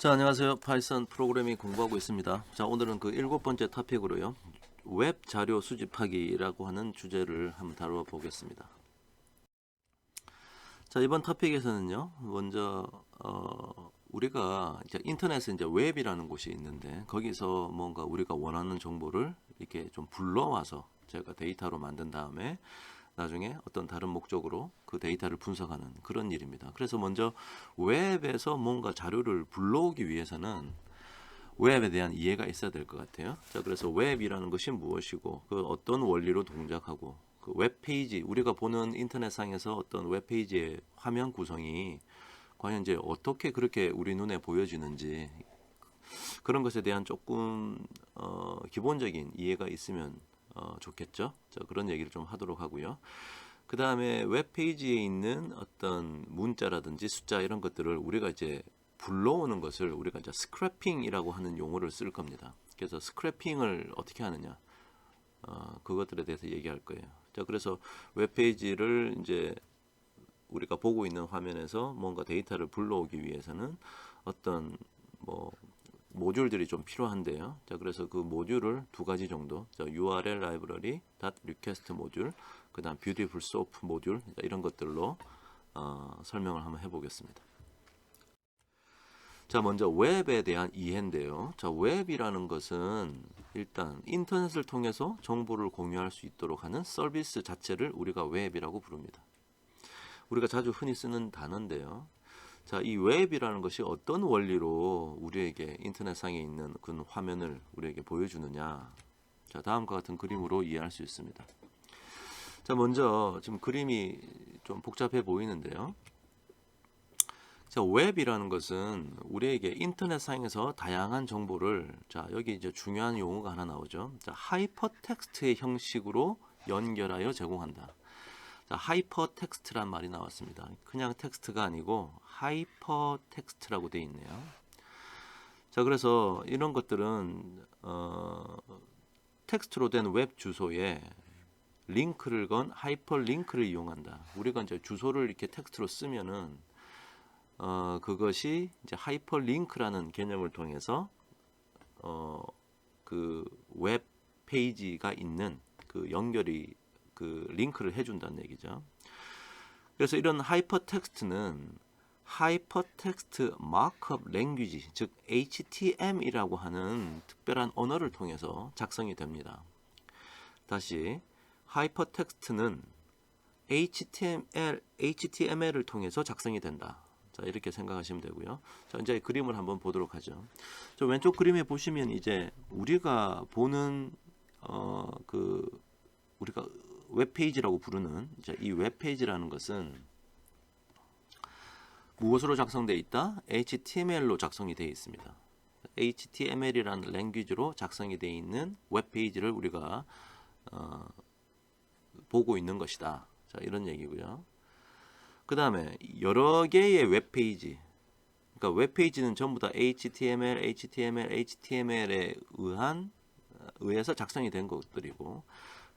자, 안녕하세요. 파이썬 프로그래밍 공부하고 있습니다. 자, 오늘은 그 7번째 토픽으로요. 웹 자료 수집하기라고 하는 주제를 한번 다루어 보겠습니다. 자, 이번 토픽에서는요. 먼저 우리가 이제 인터넷에 이제 웹이라는 곳이 있는데 거기서 뭔가 우리가 원하는 정보를 이렇게 좀 불러와서 제가 데이터로 만든 다음에 나중에 어떤 다른 목적으로 그 데이터를 분석하는 그런 일입니다. 그래서 먼저 웹에서 뭔가 자료를 불러오기 위해서는 웹에 대한 이해가 있어야 될 것 같아요. 자, 그래서 웹이라는 것이 무엇이고 그 어떤 원리로 동작하고 그 웹페이지, 우리가 보는 인터넷상에서 어떤 웹페이지의 화면 구성이 과연 이제 어떻게 그렇게 우리 눈에 보여지는지 그런 것에 대한 조금 기본적인 이해가 있으면 좋겠죠. 자, 그런 얘기를 좀 하도록 하고요. 그 다음에 웹페이지에 있는 어떤 문자라든지 숫자 이런 것들을 우리가 이제 불러오는 것을 우리가 이제 스크래핑이라고 하는 용어를 쓸 겁니다. 그래서 스크래핑을 어떻게 하느냐, 그것들에 대해서 얘기할 거예요. 자, 그래서 웹페이지를 이제 우리가 보고 있는 화면에서 뭔가 데이터를 불러오기 위해서는 어떤 뭐 모듈들이 좀 필요한데요. 자, 그래서 그 모듈을 두 가지 정도, 자, URL 라이브러리, .request 모듈, 그다음 beautiful soap 모듈 이런 것들로 설명을 한번 해보겠습니다. 자, 먼저 웹에 대한 이해인데요. 자, 웹이라는 것은 일단 인터넷을 통해서 정보를 공유할 수 있도록 하는 서비스 자체를 우리가 웹이라고 부릅니다. 우리가 자주 흔히 쓰는 단어인데요. 자, 이 웹이라는 것이 어떤 원리로 우리에게 인터넷상에 있는 그 화면을 우리에게 보여주느냐. 자, 다음과 같은 그림으로 이해할 수 있습니다. 자, 먼저 지금 그림이 좀 복잡해 보이는데요. 자, 웹이라는 것은 우리에게 인터넷상에서 다양한 정보를, 자, 여기 이제 중요한 용어가 하나 나오죠. 자, 하이퍼텍스트의 형식으로 연결하여 제공한다. 자, 하이퍼텍스트란 말이 나왔습니다. 그냥 텍스트가 아니고 하이퍼텍스트라고 되어 있네요. 자, 그래서 이런 것들은 텍스트로 된 웹 주소에 링크를 건 하이퍼링크를 이용한다. 우리가 이제 주소를 이렇게 텍스트로 쓰면은 그것이 이제 하이퍼링크라는 개념을 통해서 그 웹 페이지가 있는 그 연결이 그 링크를 해준다는 얘기죠. 그래서 이런 하이퍼텍스트는 하이퍼텍스트 마크업 랭귀지, 즉 HTM이라고 하는 특별한 언어를 통해서 작성이 됩니다. 다시 하이퍼텍스트는 HTML을 통해서 작성이 된다. 자, 이렇게 생각하시면 되고요. 자, 이제 그림을 한번 보도록 하죠. 저 왼쪽 그림에 보시면 이제 우리가 보는 우리가 웹페이지라고 부르는 이제 이 웹페이지라는 것은 무엇으로 작성되어 있다? HTML로 작성이 되어 있습니다. HTML이라는 랭귀지로 작성이 되어 있는 웹페이지를 우리가 보고 있는 것이다. 자, 이런 얘기고요. 그 다음에 여러 개의 웹페이지, 그러니까 웹페이지는 전부 다 HTML에 의해서 작성이 된 것들이고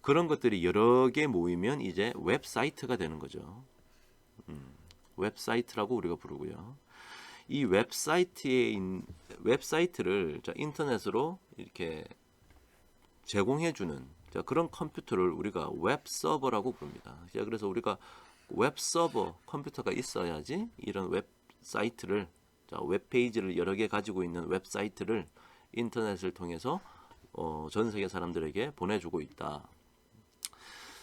그런 것들이 여러 개 모이면 이제 웹사이트가 되는 거죠. 웹사이트라고 우리가 부르고요. 이 웹사이트를 인터넷으로 이렇게 제공해주는 그런 컴퓨터를 우리가 웹서버라고 부릅니다. 그래서 우리가 웹서버 컴퓨터가 있어야지 이런 웹사이트를, 웹페이지를 여러 개 가지고 있는 웹사이트를 인터넷을 통해서 전 세계 사람들에게 보내주고 있다.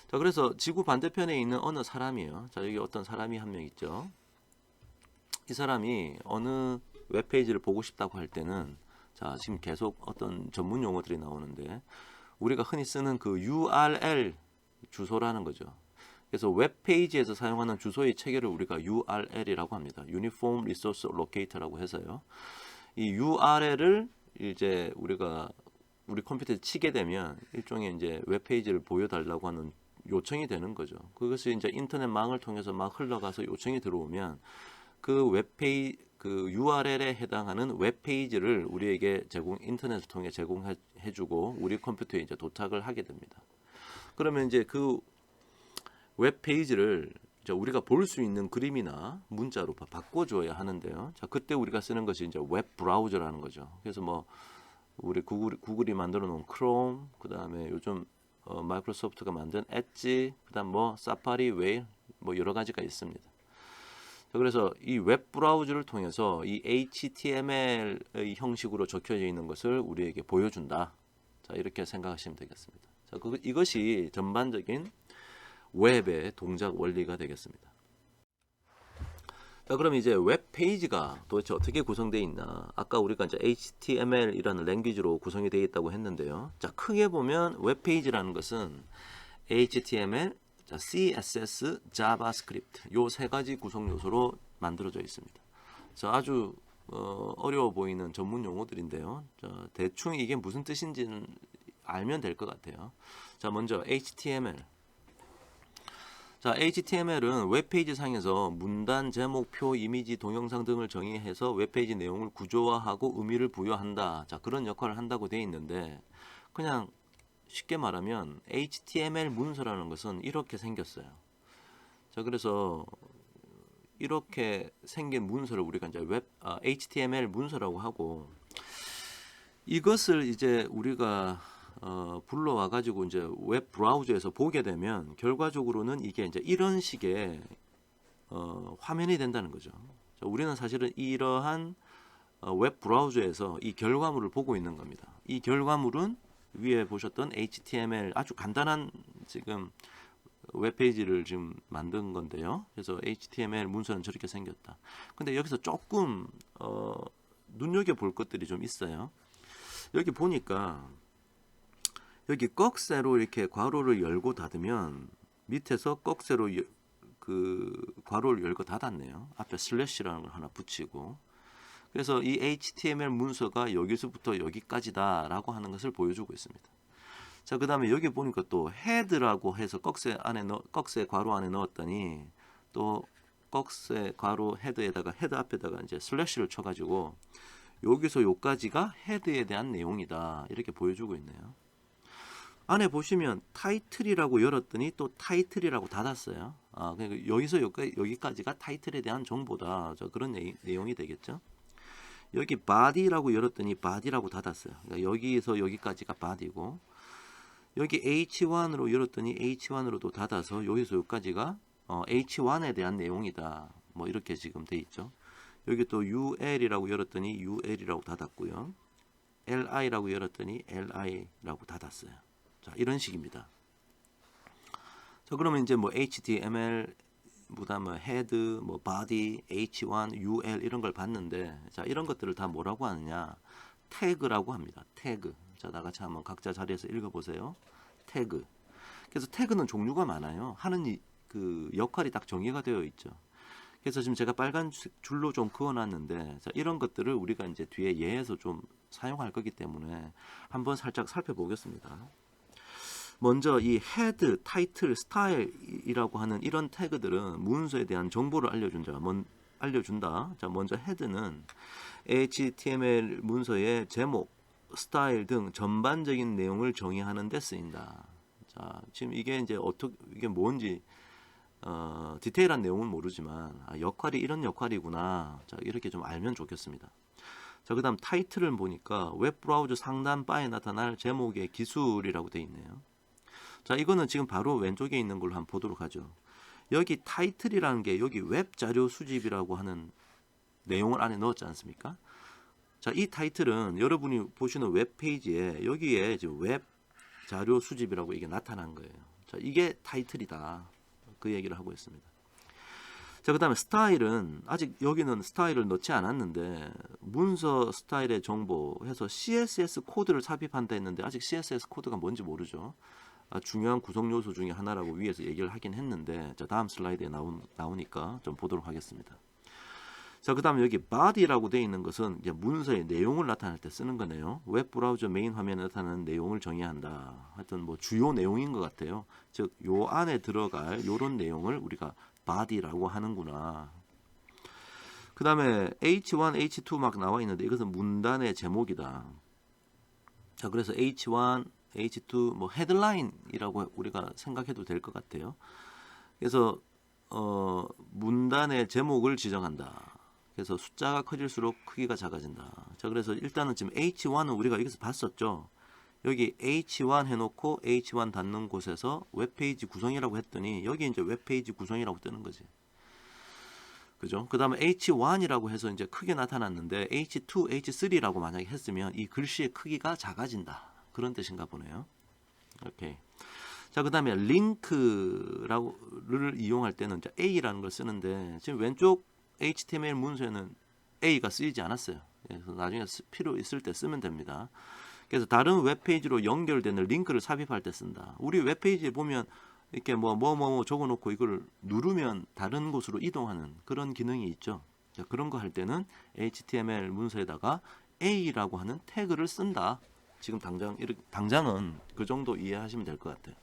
자, 그래서 지구 반대편에 있는 어느 사람이에요. 자, 여기 어떤 사람이 한 명 있죠. 이 사람이 어느 웹페이지를 보고 싶다고 할 때는, 자, 지금 계속 어떤 전문 용어들이 나오는데 우리가 흔히 쓰는 그 URL 주소라는 거죠. 그래서 웹페이지에서 사용하는 주소의 체계를 우리가 URL이라고 합니다. Uniform Resource Locator라고 해서요. 이 URL을 이제 우리가 우리 컴퓨터에 치게 되면 일종의 이제 웹페이지를 보여달라고 하는 요청이 되는 거죠. 그것이 이제 인터넷망을 통해서 막 흘러가서 요청이 들어오면 그 URL에 해당하는 웹페이지를 우리에게 인터넷을 통해 제공해주고 우리 컴퓨터에 이제 도착을 하게 됩니다. 그러면 이제 그 웹페이지를 자, 우리가 볼 수 있는 그림이나 문자로 바꿔줘야 하는데요. 자, 그때 우리가 쓰는 것이 이제 웹 브라우저라는 거죠. 그래서 뭐 우리 구글이 만들어 놓은 크롬, 그 다음에 요즘 마이크로소프트가 만든 엣지, 그다음 뭐 사파리, 웨일, 뭐 여러 가지가 있습니다. 자, 그래서 이 웹 브라우저를 통해서 이 HTML의 형식으로 적혀져 있는 것을 우리에게 보여준다. 자, 이렇게 생각하시면 되겠습니다. 자, 이것이 전반적인 웹의 동작 원리가 되겠습니다. 자, 그럼 이제 웹 페이지가 도대체 어떻게 구성되어 있나? 아까 우리가 이제 HTML이라는 랭귀지로 구성이 되어 있다고 했는데요. 자, 크게 보면 웹 페이지라는 것은 HTML, 자, CSS, JavaScript 요 세 가지 구성 요소로 만들어져 있습니다. 자, 아주 어려워 보이는 전문 용어들인데요. 자, 대충 이게 무슨 뜻인지는 알면 될 것 같아요. 자, 먼저 HTML. 자, HTML은 웹페이지 상에서 문단, 제목, 표, 이미지, 동영상 등을 정의해서 웹페이지 내용을 구조화하고 의미를 부여한다. 자, 그런 역할을 한다고 되어 있는데, 그냥 쉽게 말하면 HTML 문서라는 것은 이렇게 생겼어요. 자, 그래서 이렇게 생긴 문서를 우리가 이제 HTML 문서라고 하고, 이것을 이제 우리가 불러와 가지고 이제 웹 브라우저에서 보게 되면 결과적으로는 이게 이제 이런 식의 화면이 된다는 거죠. 자, 우리는 사실은 이러한 웹 브라우저에서 이 결과물을 보고 있는 겁니다. 이 결과물은 위에 보셨던 HTML 아주 간단한 지금 웹페이지를 지금 만든 건데요. 그래서 HTML 문서는 저렇게 생겼다. 근데 여기서 조금 눈여겨볼 것들이 좀 있어요. 여기 보니까 여기 꺽쇠로 이렇게 괄호를 열고 닫으면 밑에서 꺽쇠로 그 괄호를 열고 닫았네요. 앞에 슬래시라는 걸 하나 붙이고, 그래서 이 HTML 문서가 여기서부터 여기까지다라고 하는 것을 보여주고 있습니다. 자, 그 다음에 여기 보니까 또 헤드라고 해서 꺽쇠 괄호 안에 넣었더니 또 꺽쇠 괄호 헤드에다가 헤드 앞에다가 이제 슬래시를 쳐가지고 여기서 여기까지가 헤드에 대한 내용이다 이렇게 보여주고 있네요. 안에 보시면 타이틀이라고 열었더니 또 타이틀이라고 닫았어요. 그러니까 여기서 여기까지가 타이틀에 대한 정보다. 그런 내용이 되겠죠. 여기 body라고 열었더니 body라고 닫았어요. 그러니까 여기에서 여기까지가 body고, 여기 H1으로 열었더니 H1으로도 닫아서 여기서 여기까지가 H1에 대한 내용이다. 뭐 이렇게 지금 돼 있죠. 여기 또 UL이라고 열었더니 UL이라고 닫았고요. LI라고 열었더니 LI라고 닫았어요. 자, 이런 식입니다. 자, 그러면 이제 뭐 HTML, 그다음에 헤드, 뭐 body, H1, UL 이런 걸 봤는데, 자, 이런 것들을 다 뭐라고 하느냐? 태그라고 합니다. 태그. 자, 나같이 한번 각자 자리에서 읽어보세요. 태그. 그래서 태그는 종류가 많아요. 하는 그 역할이 딱 정의가 되어 있죠. 그래서 지금 제가 빨간 줄로 좀 그어놨는데, 자, 이런 것들을 우리가 이제 뒤에 예에서 좀 사용할 거기 때문에 한번 살짝 살펴보겠습니다. 먼저 이 헤드, 타이틀, 스타일이라고 하는 이런 태그들은 문서에 대한 정보를 알려준다. 자, 먼저 헤드는 HTML 문서의 제목, 스타일 등 전반적인 내용을 정의하는 데 쓰인다. 자, 지금 이게 이제 이게 뭔지 디테일한 내용은 모르지만 역할이 이런 역할이구나. 자, 이렇게 좀 알면 좋겠습니다. 자, 그 다음 타이틀을 보니까 웹 브라우저 상단 바에 나타날 제목의 기술이라고 되어 있네요. 자, 이거는 지금 바로 왼쪽에 있는 걸로 한번 보도록 하죠. 여기 타이틀이라는 게 여기 웹 자료 수집이라고 하는 내용을 안에 넣었지 않습니까? 자, 이 타이틀은 여러분이 보시는 웹 페이지에 여기에 지금 웹 자료 수집이라고 이게 나타난 거예요. 자, 이게 타이틀이다. 그 얘기를 하고 있습니다. 자, 그 다음에 스타일은 아직 여기는 스타일을 넣지 않았는데 문서 스타일의 정보 해서 CSS 코드를 삽입한다 했는데 아직 CSS 코드가 뭔지 모르죠. 중요한 구성 요소 중에 하나라고 위에서 얘기를 하긴 했는데, 자, 다음 슬라이드에 나오니까 좀 보도록 하겠습니다. 자, 그 다음에 여기 body라고 되어 있는 것은 이제 문서의 내용을 나타낼 때 쓰는 거네요. 웹 브라우저 메인 화면에 나타나는 내용을 정의한다. 하여튼 뭐 주요 내용인 것 같아요. 즉, 요 안에 들어갈 요런 내용을 우리가 body라고 하는구나. 그 다음에 H1, H2 막 나와 있는데 이것은 문단의 제목이다. 자, 그래서 H1, H2 뭐 헤드라인이라고 우리가 생각해도 될 것 같아요. 그래서 문단의 제목을 지정한다. 그래서 숫자가 커질수록 크기가 작아진다. 자, 그래서 일단은 지금 H1은 우리가 여기서 봤었죠. 여기 H1 해놓고 H1 닫는 곳에서 웹페이지 구성이라고 했더니 여기 이제 웹페이지 구성이라고 뜨는 거지. 그죠? 그 다음에 H1이라고 해서 이제 크게 나타났는데 H2, H3라고 만약에 했으면 이 글씨의 크기가 작아진다. 그런 뜻인가 보네요. 오케이. 자, 그 다음에 링크를 이용할 때는 이제 A라는 걸 쓰는데 지금 왼쪽 HTML 문서에는 A가 쓰이지 않았어요. 그래서 나중에 필요 있을 때 쓰면 됩니다. 그래서 다른 웹페이지로 연결되는 링크를 삽입할 때 쓴다. 우리 웹페이지에 보면 이렇게 뭐 적어놓고 이걸 누르면 다른 곳으로 이동하는 그런 기능이 있죠. 자, 그런 거 할 때는 HTML 문서에다가 A라고 하는 태그를 쓴다. 지금 당장은 그 정도 이해하시면 될 것 같아요.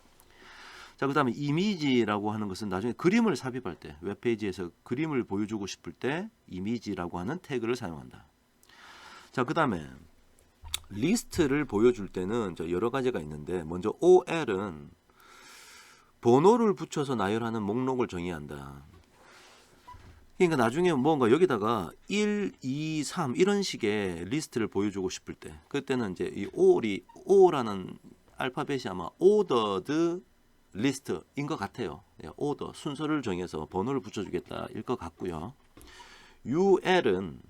자, 그 다음에 이미지라고 하는 것은 나중에 그림을 삽입할 때 웹페이지에서 그림을 보여주고 싶을 때 이미지라고 하는 태그를 사용한다. 자, 그 다음에 리스트를 보여줄 때는 여러 가지가 있는데 먼저 OL은 번호를 붙여서 나열하는 목록을 정의한다. 그러니까 나중에 뭔가 여기다가 1, 2, 3 이런 식의 리스트를 보여주고 싶을 때 그때는 이제 이 O라는 알파벳이 아마 ordered list인 것 같아요. order 순서를 정해서 번호를 붙여주겠다 일 것 같고요. UL은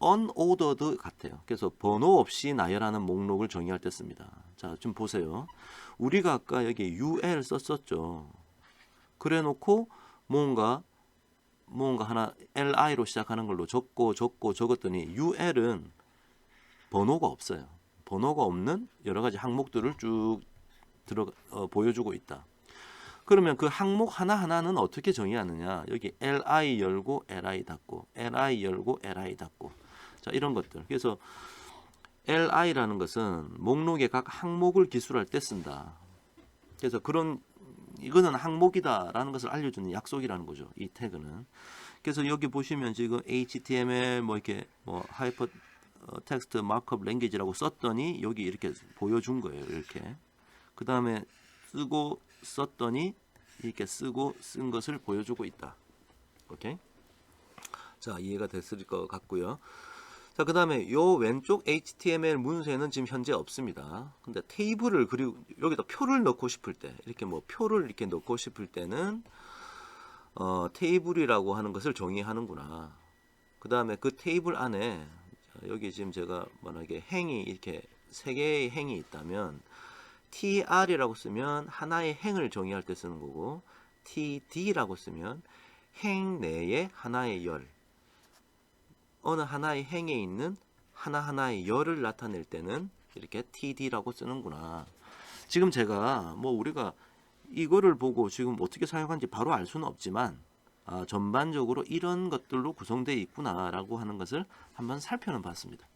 unordered 같아요. 그래서 번호 없이 나열하는 목록을 정의할 때 씁니다. 자, 좀 보세요. 우리가 아까 여기 UL 썼었죠. 그래 놓고 뭔가 하나 LI로 시작하는 걸로 적었더니 UL은 번호가 없어요. 번호가 없는 여러 가지 항목들을 쭉 보여주고 있다. 그러면 그 항목 하나하나는 어떻게 정의하느냐? 여기 LI 열고 LI 닫고 LI 열고 LI 닫고 자, 이런 것들. 그래서 LI라는 것은 목록의 각 항목을 기술할 때 쓴다. 그래서 이거는 항목이다라는 것을 알려주는 약속이라는 거죠. 이 태그는. 그래서 여기 보시면 지금 HTML 하이퍼 텍스트 마크업 랭귀지라고 썼더니 여기 이렇게 보여준 거예요. 이렇게. 그 다음에 쓰고 썼더니 이렇게 쓰고 쓴 것을 보여주고 있다. 오케이. 자, 이해가 됐을 것 같고요. 자, 그 다음에 요 왼쪽 HTML 문서에는 지금 현재 없습니다. 근데 테이블을 그리고 여기다 표를 넣고 싶을 때 이렇게 표를 이렇게 넣고 싶을 때는 테이블이라고 하는 것을 정의하는구나. 그 다음에 그 테이블 안에 여기 지금 제가 만약에 행이 이렇게 세 개의 행이 있다면 tr이라고 쓰면 하나의 행을 정의할 때 쓰는 거고 td라고 쓰면 행 내에 하나의 열 어느 하나의 행에 있는 하나하나의 열을 나타낼 때는 이렇게 td라고 쓰는구나. 지금 제가 우리가 이거를 보고 지금 어떻게 사용하는지 바로 알 수는 없지만 전반적으로 이런 것들로 구성되어 있구나라고 하는 것을 한번 살펴는 봤습니다.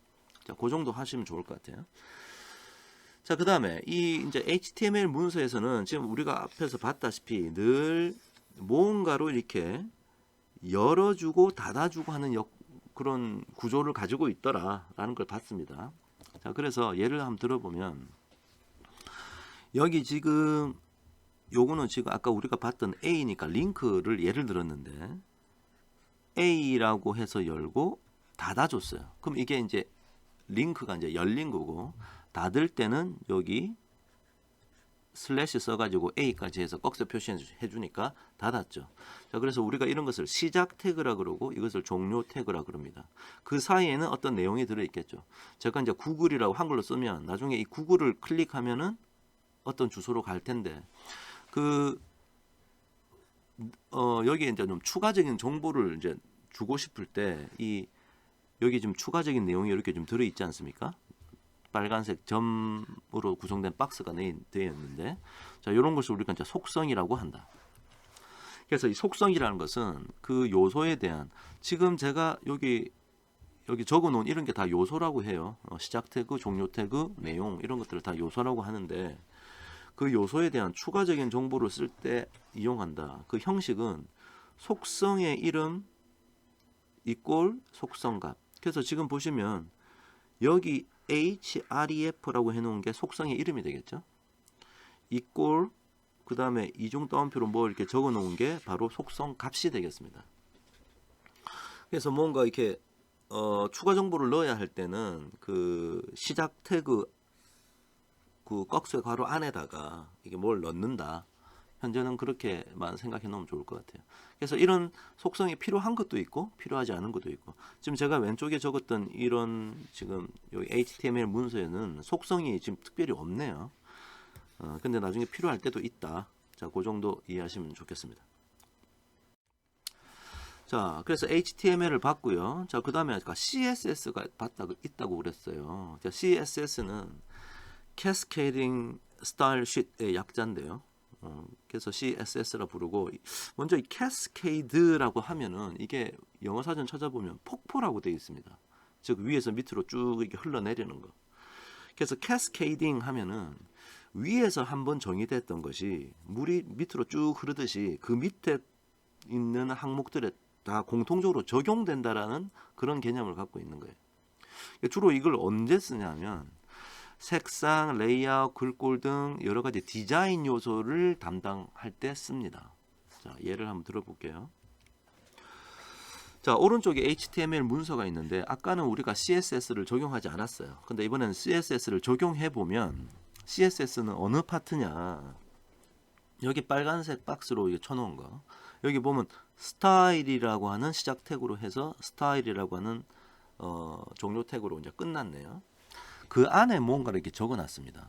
자, 그 정도 하시면 좋을 것 같아요. 자, 그 다음에 이 이제 HTML 문서에서는 지금 우리가 앞에서 봤다시피 늘 뭔가로 이렇게 열어주고 닫아주고 하는 그런 구조를 가지고 있더라라는 걸 봤습니다. 자, 그래서 예를 한번 들어보면 여기 지금 요거는 지금 아까 우리가 봤던 A니까 링크를 예를 들었는데 A라고 해서 열고 닫아줬어요. 그럼 이게 이제 링크가 이제 열린 거고 닫을 때는 여기 슬래시 써가지고 A까지 해서 꺽쇠 표시해 주니까 닫았죠. 자, 그래서 우리가 이런 것을 시작 태그라 그러고 이것을 종료 태그라 그럽니다. 그 사이에는 어떤 내용이 들어있겠죠. 제가 이제 구글이라고 한글로 쓰면 나중에 이 구글을 클릭하면은 어떤 주소로 갈 텐데 여기에 이제 좀 추가적인 정보를 이제 주고 싶을 때 여기 좀 추가적인 내용이 이렇게 좀 들어있지 않습니까? 빨간색 점으로 구성된 박스가 되어 있는데 자, 이런 것을 우리가 이제 속성이라고 한다. 그래서 이 속성이라는 것은 그 요소에 대한 지금 제가 여기 적어 놓은 이런 게 다 요소라고 해요. 시작 태그, 종료 태그, 내용 이런 것들을 다 요소라고 하는데 그 요소에 대한 추가적인 정보를 쓸 때 이용한다. 그 형식은 속성의 이름 이꼴 속성값. 그래서 지금 보시면 여기 href라고 해놓은 게 속성의 이름이 되겠죠. 이꼴 그 다음에 이중 따옴표로 뭐 이렇게 적어 놓은 게 바로 속성 값이 되겠습니다. 그래서 뭔가 이렇게 추가 정보를 넣어야 할 때는 그 시작 태그 그 꺽쇠 괄호 안에다가 이게 뭘 넣는다. 현재는 그렇게만 생각해 놓으면 좋을 것 같아요. 그래서 이런 속성이 필요한 것도 있고 필요하지 않은 것도 있고, 지금 제가 왼쪽에 적었던 이런 지금 여기 HTML 문서에는 속성이 지금 특별히 없네요. 근데 나중에 필요할 때도 있다. 자, 그 정도 이해하시면 좋겠습니다. 자, 그래서 HTML을 봤고요. 자, 그 다음에 아까 CSS가 있다고 그랬어요. 자, CSS는 Cascading Style Sheet의 약자인데요. 그래서 CSS라 부르고, 먼저 이 Cascade라고 하면은 이게 영어 사전 찾아보면 폭포라고 되어 있습니다. 즉 위에서 밑으로 쭉 이렇게 흘러내리는 거. 그래서 Cascading 하면은 위에서 한번 정의됐던 것이 물이 밑으로 쭉 흐르듯이 그 밑에 있는 항목들에 다 공통적으로 적용된다라는 그런 개념을 갖고 있는 거예요. 주로 이걸 언제 쓰냐면 색상, 레이아웃, 글꼴 등 여러 가지 디자인 요소를 담당할 때 씁니다. 자, 예를 한번 들어볼게요. 자, 오른쪽에 HTML 문서가 있는데 아까는 우리가 CSS를 적용하지 않았어요. 근데 이번에는 CSS를 적용해 보면 CSS는 어느 파트냐? 여기 빨간색 박스로 이게 쳐놓은 거. 여기 보면 스타일이라고 하는 시작 태그로 해서 스타일이라고 하는 종료 태그로 이제 끝났네요. 그 안에 뭔가를 이렇게 적어놨습니다.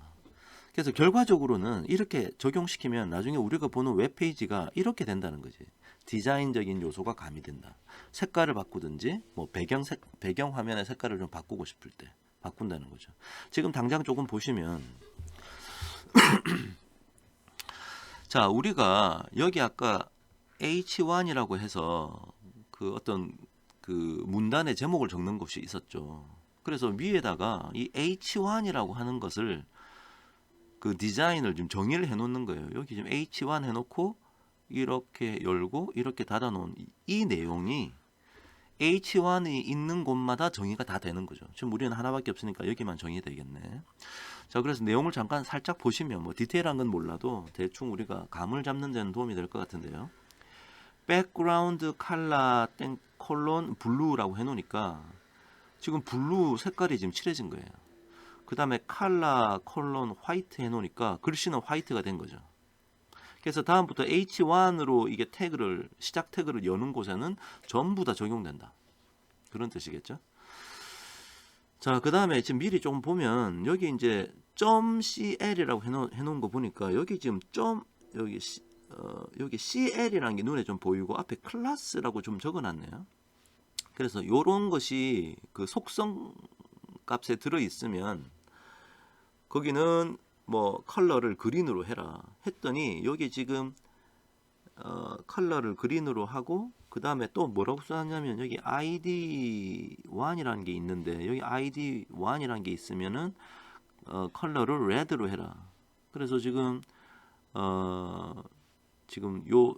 그래서 결과적으로는 이렇게 적용시키면 나중에 우리가 보는 웹페이지가 이렇게 된다는 거지. 디자인적인 요소가 가미된다. 색깔을 바꾸든지 뭐 배경 화면의 색깔을 좀 바꾸고 싶을 때 바꾼다는 거죠. 지금 당장 조금 보시면 자, 우리가 여기 아까 H1이라고 해서 그 어떤 그 문단의 제목을 적는 것이 있었죠. 그래서 위에다가 이 H1이라고 하는 것을 그 디자인을 좀 정의를 해 놓는 거예요. 여기 지금 H1 해 놓고 이렇게 열고 이렇게 닫아 놓은 이 내용이 H1이 있는 곳마다 정의가 다 되는 거죠. 지금 우리는 하나밖에 없으니까 여기만 정의되겠네. 자, 그래서 내용을 잠깐 살짝 보시면 뭐 디테일한 건 몰라도 대충 우리가 감을 잡는 데는 도움이 될 것 같은데요. 백그라운드 컬러 땡 콜론 블루라고 해 놓으니까 지금 블루 색깔이 지금 칠해진 거예요. 그 다음에 컬러 콜론 화이트 해 놓으니까 글씨는 화이트가 된 거죠. 그래서 다음부터 H1으로 이게 태그를 시작 태그를 여는 곳에는 전부 다 적용된다. 그런 뜻이겠죠. 자, 그 다음에 지금 미리 좀 보면 여기 이제 .cl이라고 해놓은 거 보니까 여기 지금 여기 CL이라는 게 눈에 좀 보이고 앞에 클래스라고 좀 적어놨네요. 그래서 요런 것이 그 속성 값에 들어 있으면 거기는 뭐 컬러를 그린으로 해라 했더니 여기 지금 컬러를 그린으로 하고 그 다음에 또 뭐라고 써놨냐면 여기 ID1이라는 게 있는데 여기 ID1이라는 게 있으면은 컬러를 레드로 해라. 그래서 지금 지금 요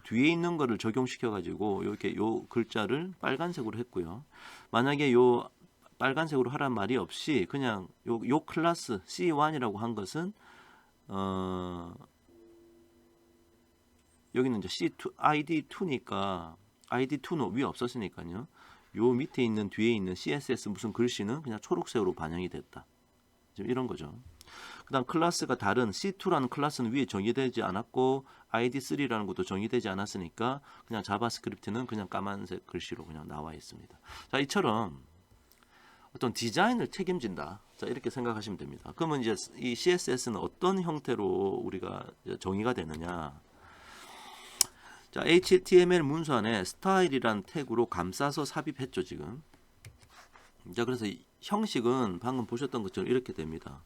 뒤에 있는 거를 적용시켜 가지고 이렇게 요 글자를 빨간색으로 했고요. 만약에 요 빨간색으로 하란 말이 없이 그냥 요 클래스 C1이라고 한 것은 여기는 이제 C2 ID2니까 ID2는 위에 없었으니까요. 요 밑에 있는 뒤에 있는 CSS 무슨 글씨는 그냥 초록색으로 반영이 됐다. 지금 이런 거죠. 그다음 클래스가 다른 C2라는 클래스는 위에 정의되지 않았고 ID3라는 것도 정의되지 않았으니까 그냥 자바스크립트는 그냥 까만색 글씨로 그냥 나와 있습니다. 자, 이처럼 어떤 디자인을 책임진다. 자, 이렇게 생각하시면 됩니다. 그러면 이제 이 CSS는 어떤 형태로 우리가 정의가 되느냐? 자, HTML 문서 안에 스타일이란 태그로 감싸서 삽입했죠, 지금. 자, 그래서 이 형식은 방금 보셨던 것처럼 이렇게 됩니다.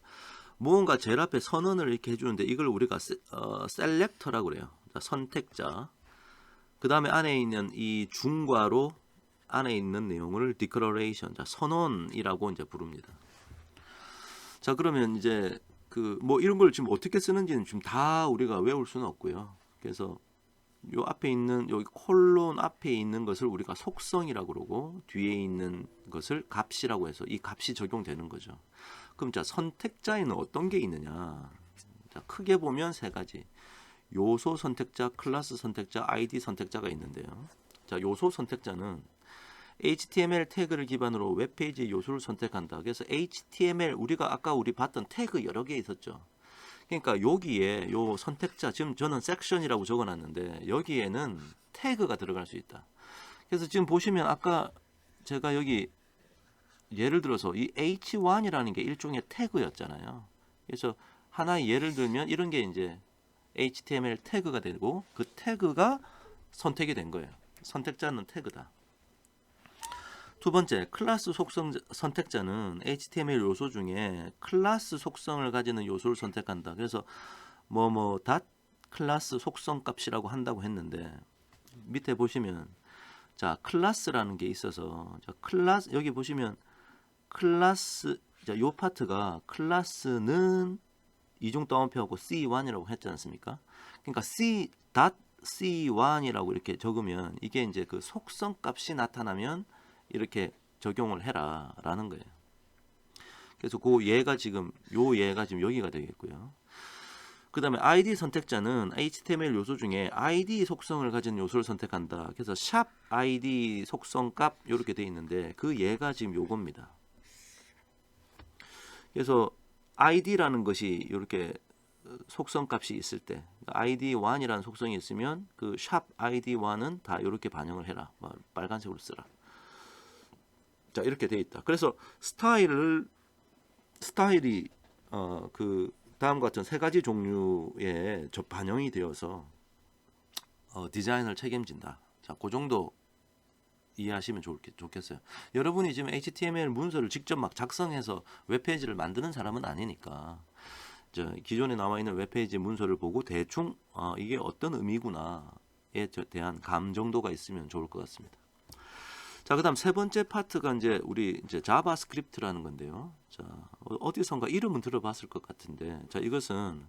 무언가 제일 앞에 선언을 이렇게 해주는데 이걸 우리가 셀렉터라고 그래요. 자, 선택자. 그 다음에 안에 있는 이 중괄호 안에 있는 내용을 declaration, 자, 선언이라고 이제 부릅니다. 자, 그러면 이제 그 뭐 이런 걸 지금 어떻게 쓰는지는 지금 다 우리가 외울 수는 없고요. 그래서 요 앞에 있는 여기 콜론 앞에 있는 것을 우리가 속성이라고 그러고 뒤에 있는 것을 값이라고 해서 이 값이 적용되는 거죠. 그럼 자, 선택자에는 어떤 게 있느냐? 자, 크게 보면 세 가지. 요소 선택자, 클래스 선택자, ID 선택자가 있는데요. 자, 요소 선택자는 HTML 태그를 기반으로 웹페이지의 요소를 선택한다. 그래서 HTML 우리가 아까 우리 봤던 태그 여러 개 있었죠. 그러니까 여기에 요 선택자, 지금 저는 섹션이라고 적어놨는데 여기에는 태그가 들어갈 수 있다. 그래서 지금 보시면 아까 제가 여기 예를 들어서 이 H1이라는 게 일종의 태그였잖아요. 그래서 하나의 예를 들면 이런 게 이제 HTML 태그가 되고 그 태그가 선택이 된 거예요. 선택자는 태그다. 두 번째, 클래스 속성 선택자는 HTML 요소 중에 클래스 속성을 가지는 요소를 선택한다. 그래서 닷 클래스 속성 값이라고 한다고 했는데 밑에 보시면 자, 클래스라는 게 있어서 자, 클래스 여기 보시면 클래스 자, 요 파트가 클래스는 이중 따옴표하고 C1이라고 했지 않습니까? 그러니까 C.C1이라고 이렇게 적으면 이게 이제 그 속성 값이 나타나면 이렇게 적용을 해라라는 거예요. 그래서 그 얘가 지금 여기가 되겠고요. 그 다음에 ID 선택자는 HTML 요소 중에 ID 속성을 가진 요소를 선택한다. 그래서 샵 ID 속성 값 이렇게 돼 있는데 그 얘가 지금 요겁니다. 그래서 ID라는 것이 이렇게 속성 값이 있을 때 ID1이라는 속성이 있으면 그 샵 ID1은 다 이렇게 반영을 해라. 빨간색으로 쓰라. 자, 이렇게 돼 있다. 그래서 스타일이 그 다음과 같은 세 가지 종류의 반영이 되어서 디자인을 책임진다. 자, 그 정도 이해하시면 좋겠어요. 여러분이 지금 HTML 문서를 직접 막 작성해서 웹페이지를 만드는 사람은 아니니까 기존에 나와 있는 웹페이지 문서를 보고 대충 이게 어떤 의미구나에 대한 감 정도가 있으면 좋을 것 같습니다. 자, 그다음 세 번째 파트가 우리 자바스크립트라는 건데요. 자, 어디선가 이름은 들어봤을 것 같은데, 자, 이것은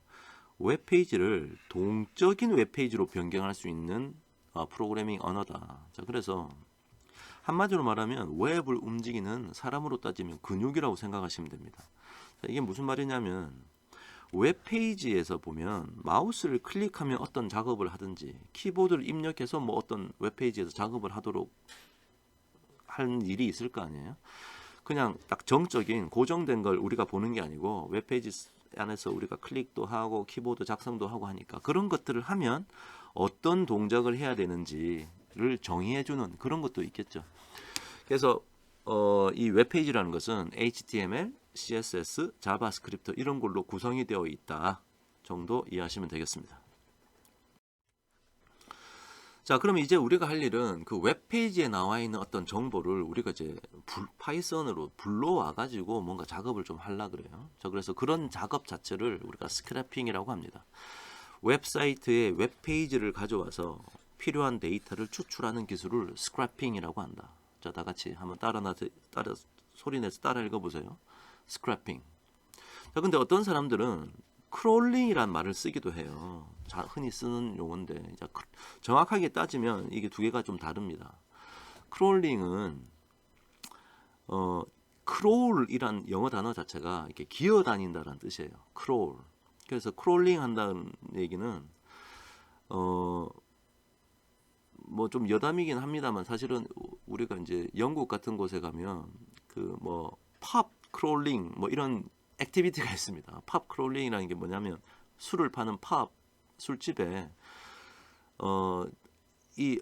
웹페이지를 동적인 웹페이지로 변경할 수 있는 프로그래밍 언어다. 자, 그래서 한마디로 말하면 웹을 움직이는 사람으로 따지면 근육이라고 생각하시면 됩니다. 자, 이게 무슨 말이냐면 웹페이지에서 보면 마우스를 클릭하면 어떤 작업을 하든지 키보드를 입력해서 어떤 웹페이지에서 작업을 하도록 한 일이 있을 거 아니에요. 그냥 딱 정적인 고정된 걸 우리가 보는 게 아니고 웹페이지 안에서 우리가 클릭도 하고 키보드 작성도 하고 하니까 그런 것들을 하면 어떤 동작을 해야 되는지를 정의해주는 그런 것도 있겠죠. 그래서 이 웹페이지라는 것은 HTML, CSS, 자바스크립트 이런 걸로 구성이 되어 있다 정도 이해하시면 되겠습니다. 자, 그러면 이제 우리가 할 일은 그 웹페이지에 나와 있는 어떤 정보를 우리가 이제 파이썬으로 불러와 가지고 뭔가 작업을 좀 하려 그래요. 자, 그래서 그런 작업 자체를 우리가 스크래핑이라고 합니다. 웹사이트에 웹페이지를 가져와서 필요한 데이터를 추출하는 기술을 스크래핑이라고 한다. 자, 다 같이 한번 소리 내서 따라 읽어보세요. 스크래핑. 자, 근데 어떤 사람들은 크롤링이란 말을 쓰기도 해요. 흔히 쓰는 용어인데 정확하게 따지면 이게 두 개가 좀 다릅니다. 크롤링은 크롤이란 영어 단어 자체가 이렇게 기어 다닌다는 뜻이에요. 크롤. 그래서 크롤링 한다는 얘기는 좀 여담이긴 합니다만 사실은 우리가 이제 영국 같은 곳에 가면 팝 크롤링 이런 액티비티가 있습니다. 팝 크롤링이라는 게 뭐냐면 술을 파는 팝 술집에 이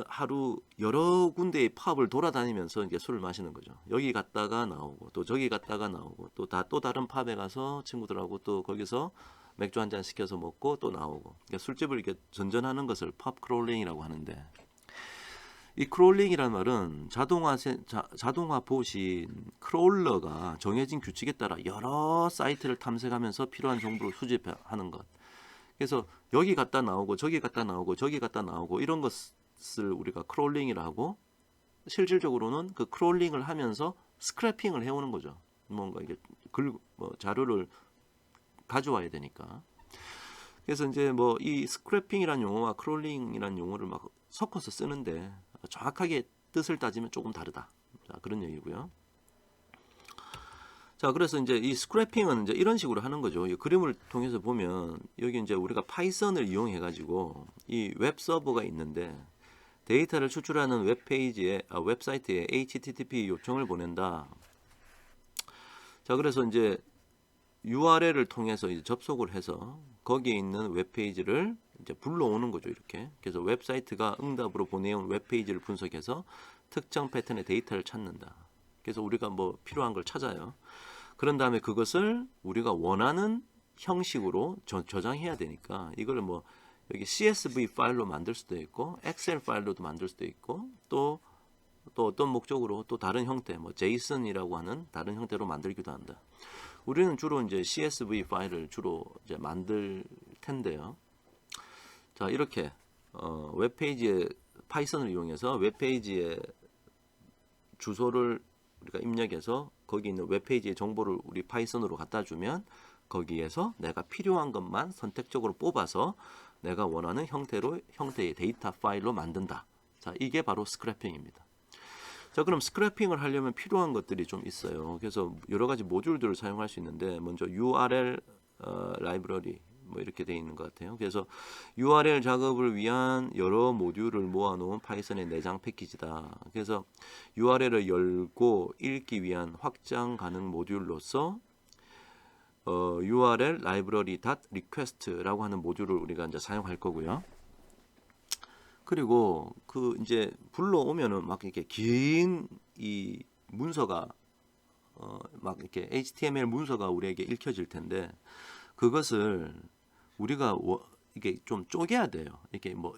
하루 여러 군데의 팝을 돌아다니면서 이제 술을 마시는 거죠. 여기 갔다가 나오고 또 저기 갔다가 나오고 또 다른 팝에 가서 친구들하고 또 거기서 맥주 한 잔 시켜서 먹고 또 나오고 그러니까 술집을 이렇게 전전하는 것을 팝 크롤링이라고 하는데 이 크롤링이라는 말은 자동화 보신 크롤러가 정해진 규칙에 따라 여러 사이트를 탐색하면서 필요한 정보를 수집하는 것. 그래서 여기 갔다 나오고 저기 갔다 나오고 저기 갔다 나오고 이런 것을 우리가 크롤링이라 하고 실질적으로는 그 크롤링을 하면서 스크래핑을 해오는 거죠. 뭔가 이게 자료를 가져와야 되니까. 그래서 이제 이 스크래핑이라는 용어와 크롤링이라는 용어를 막 섞어서 쓰는데 정확하게 뜻을 따지면 조금 다르다. 자, 그런 얘기고요. 자, 그래서 이제 이 스크래핑은 이제 이런 식으로 하는 거죠. 이 그림을 통해서 보면 여기 이제 우리가 파이썬을 이용해 가지고 이 웹 서버가 있는데 데이터를 추출하는 웹사이트에 HTTP 요청을 보낸다. 자, 그래서 이제 URL을 통해서 이제 접속을 해서 거기에 있는 웹페이지를 이제 불러오는 거죠, 이렇게. 그래서 웹사이트가 응답으로 보내온 웹페이지를 분석해서 특정 패턴의 데이터를 찾는다. 그래서 우리가 뭐 필요한 걸 찾아요. 그런 다음에 그것을 우리가 원하는 형식으로 저장해야 되니까 이걸 뭐 여기 CSV 파일로 만들 수도 있고 엑셀 파일로도 만들 수도 있고 또 어떤 목적으로 또 다른 형태 뭐 JSON이라고 하는 다른 형태로 만들기도 한다. 우리는 주로 이제 CSV 파일을 주로 이제 만들 텐데요. 자, 이렇게 웹페이지에 파이썬을 이용해서 웹페이지에 주소를 우리가 입력해서 거기 있는 웹페이지의 정보를 우리 파이썬으로 갖다 주면 거기에서 내가 필요한 것만 선택적으로 뽑아서 내가 원하는 형태의 데이터 파일로 만든다. 자, 이게 바로 스크래핑입니다. 자, 그럼 스크래핑을 하려면 필요한 것들이 좀 있어요. 그래서 여러 가지 모듈들을 사용할 수 있는데 먼저 URL 라이브러리 뭐 이렇게 되어 있는 것 같아요. 그래서 URL 작업을 위한 여러 모듈을 모아놓은 파이썬의 내장 패키지다. 그래서 URL을 열고 읽기 위한 확장 가능 모듈로서 URL library request라고 하는 모듈을 우리가 이제 사용할 거고요. 그리고 그 이제 불러오면은 막 이렇게 긴 이 문서가 막 이렇게 HTML 문서가 우리에게 읽혀질 텐데 그것을 우리가 이게 좀 쪼개야 돼요. 이렇게 뭐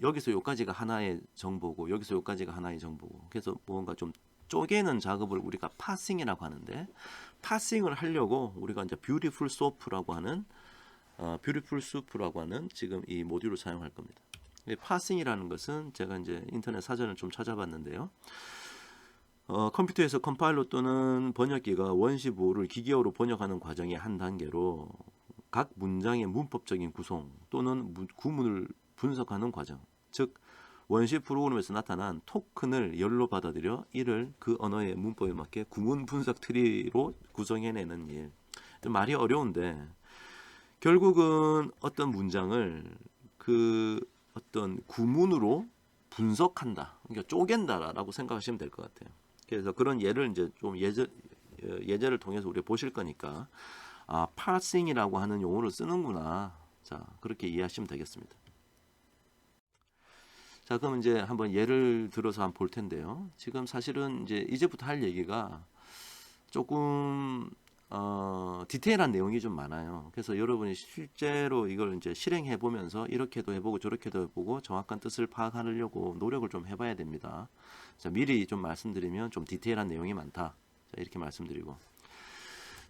여기서 여기까지가 하나의 정보고 여기서 여기까지가 하나의 정보고 그래서 뭔가 좀 쪼개는 작업을 우리가 파싱이라고 하는데 파싱을 하려고 우리가 이제 뷰티풀 소프라고 하는 지금 이 모듈을 사용할 겁니다. 파싱이라는 것은 제가 이제 인터넷 사전을 좀 찾아봤는데요. 컴퓨터에서 컴파일러 또는 번역기가 원시구호를 기계어로 번역하는 과정의 한 단계로 각 문장의 문법적인 구성 또는 구문을 분석하는 과정, 즉 원시 프로그램에서 나타난 토큰을 열로 받아들여 이를 그 언어의 문법에 맞게 구문 분석 트리로 구성해내는 일. 말이 어려운데 결국은 어떤 문장을 그 어떤 구문으로 분석한다, 그러니까 쪼갠다라고 생각하시면 될 것 같아요. 그래서 그런 예를 이제 좀 예제를 통해서 우리가 보실 거니까 파싱이라고 하는 용어를 쓰는구나. 자, 그렇게 이해하시면 되겠습니다. 자, 그럼 이제 한번 예를 들어서 한번 볼 텐데요. 지금 사실은 이제부터 할 얘기가 조금 디테일한 내용이 좀 많아요. 그래서 여러분이 실제로 이걸 이제 실행해 보면서 이렇게도 해보고 저렇게도 해보고 정확한 뜻을 파악하려고 노력을 좀 해봐야 됩니다. 자, 미리 좀 말씀드리면 좀 디테일한 내용이 많다. 자, 이렇게 말씀드리고.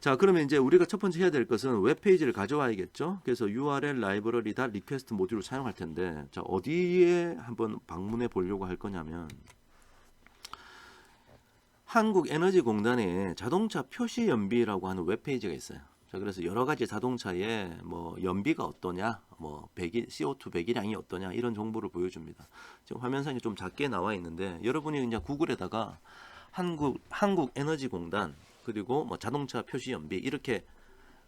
자, 그러면 이제 우리가 첫 번째 해야 될 것은 웹페이지를 가져와야겠죠. 그래서 URL library request 모듈을 사용할 텐데, 자, 어디에 한번 방문해 보려고 할 거냐면 한국에너지공단에 자동차 표시 연비라고 하는 웹페이지가 있어요. 자, 그래서 여러 가지 자동차의 뭐 연비가 어떠냐, 뭐 CO2 배기량이 어떠냐 이런 정보를 보여줍니다. 지금 화면상에 좀 작게 나와 있는데 여러분이 그냥 구글에다가 한국에너지공단 그리고 뭐 자동차 표시 연비 이렇게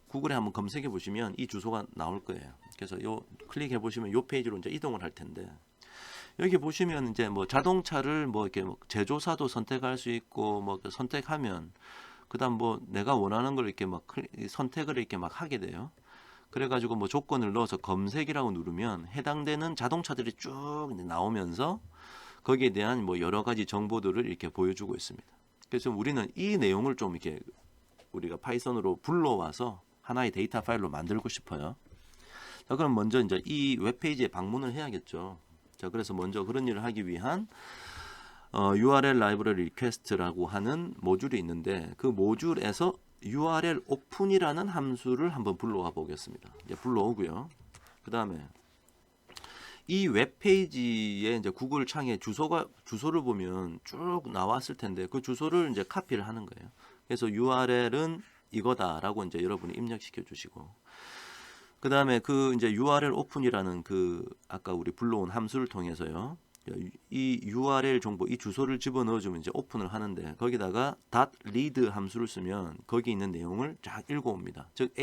구글에 한번 검색해 보시면 이 주소가 나올 거예요. 그래서 요 클릭해 보시면 요 페이지로 이제 이동을 할 텐데 여기 보시면 이제 뭐 자동차를 뭐 이렇게 뭐 제조사도 선택할 수 있고 뭐 선택하면 그다음 뭐 내가 원하는 걸 이렇게 막 선택을 이렇게 막 하게 돼요. 그래가지고 뭐 조건을 넣어서 검색이라고 누르면 해당되는 자동차들이 쭉 나오면서 거기에 대한 뭐 여러 가지 정보들을 이렇게 보여주고 있습니다. 그래서 우리는 이 내용을 좀 이렇게 우리가 파이썬으로 불러와서 하나의 데이터 파일로 만들고 싶어요. 자, 그럼 먼저 이제 이 웹페이지에 방문을 해야겠죠. 자, 그래서 먼저 그런 일을 하기 위한 URL library request라고 하는 모듈이 있는데 그 모듈에서 URL open이라는 함수를 한번 불러와 보겠습니다. 이제 불러오고요. 그 다음에 이 웹페이지에 이제 구글 창에 주소를 보면 쭉 나왔을 텐데 그 주소를 이제 카피를 하는 거예요. 그래서 URL은 이거다라고 이제 여러분이 입력시켜 주시고 그 다음에 그 이제 URL open이라는 그 아까 우리 불러온 함수를 통해서요. 이 URL 정보, 이 주소를 집어넣어주면 이제 오픈을 하는데 거기다가 .read 함수를 쓰면 거기 있는 내용을 쫙 읽어옵니다. 즉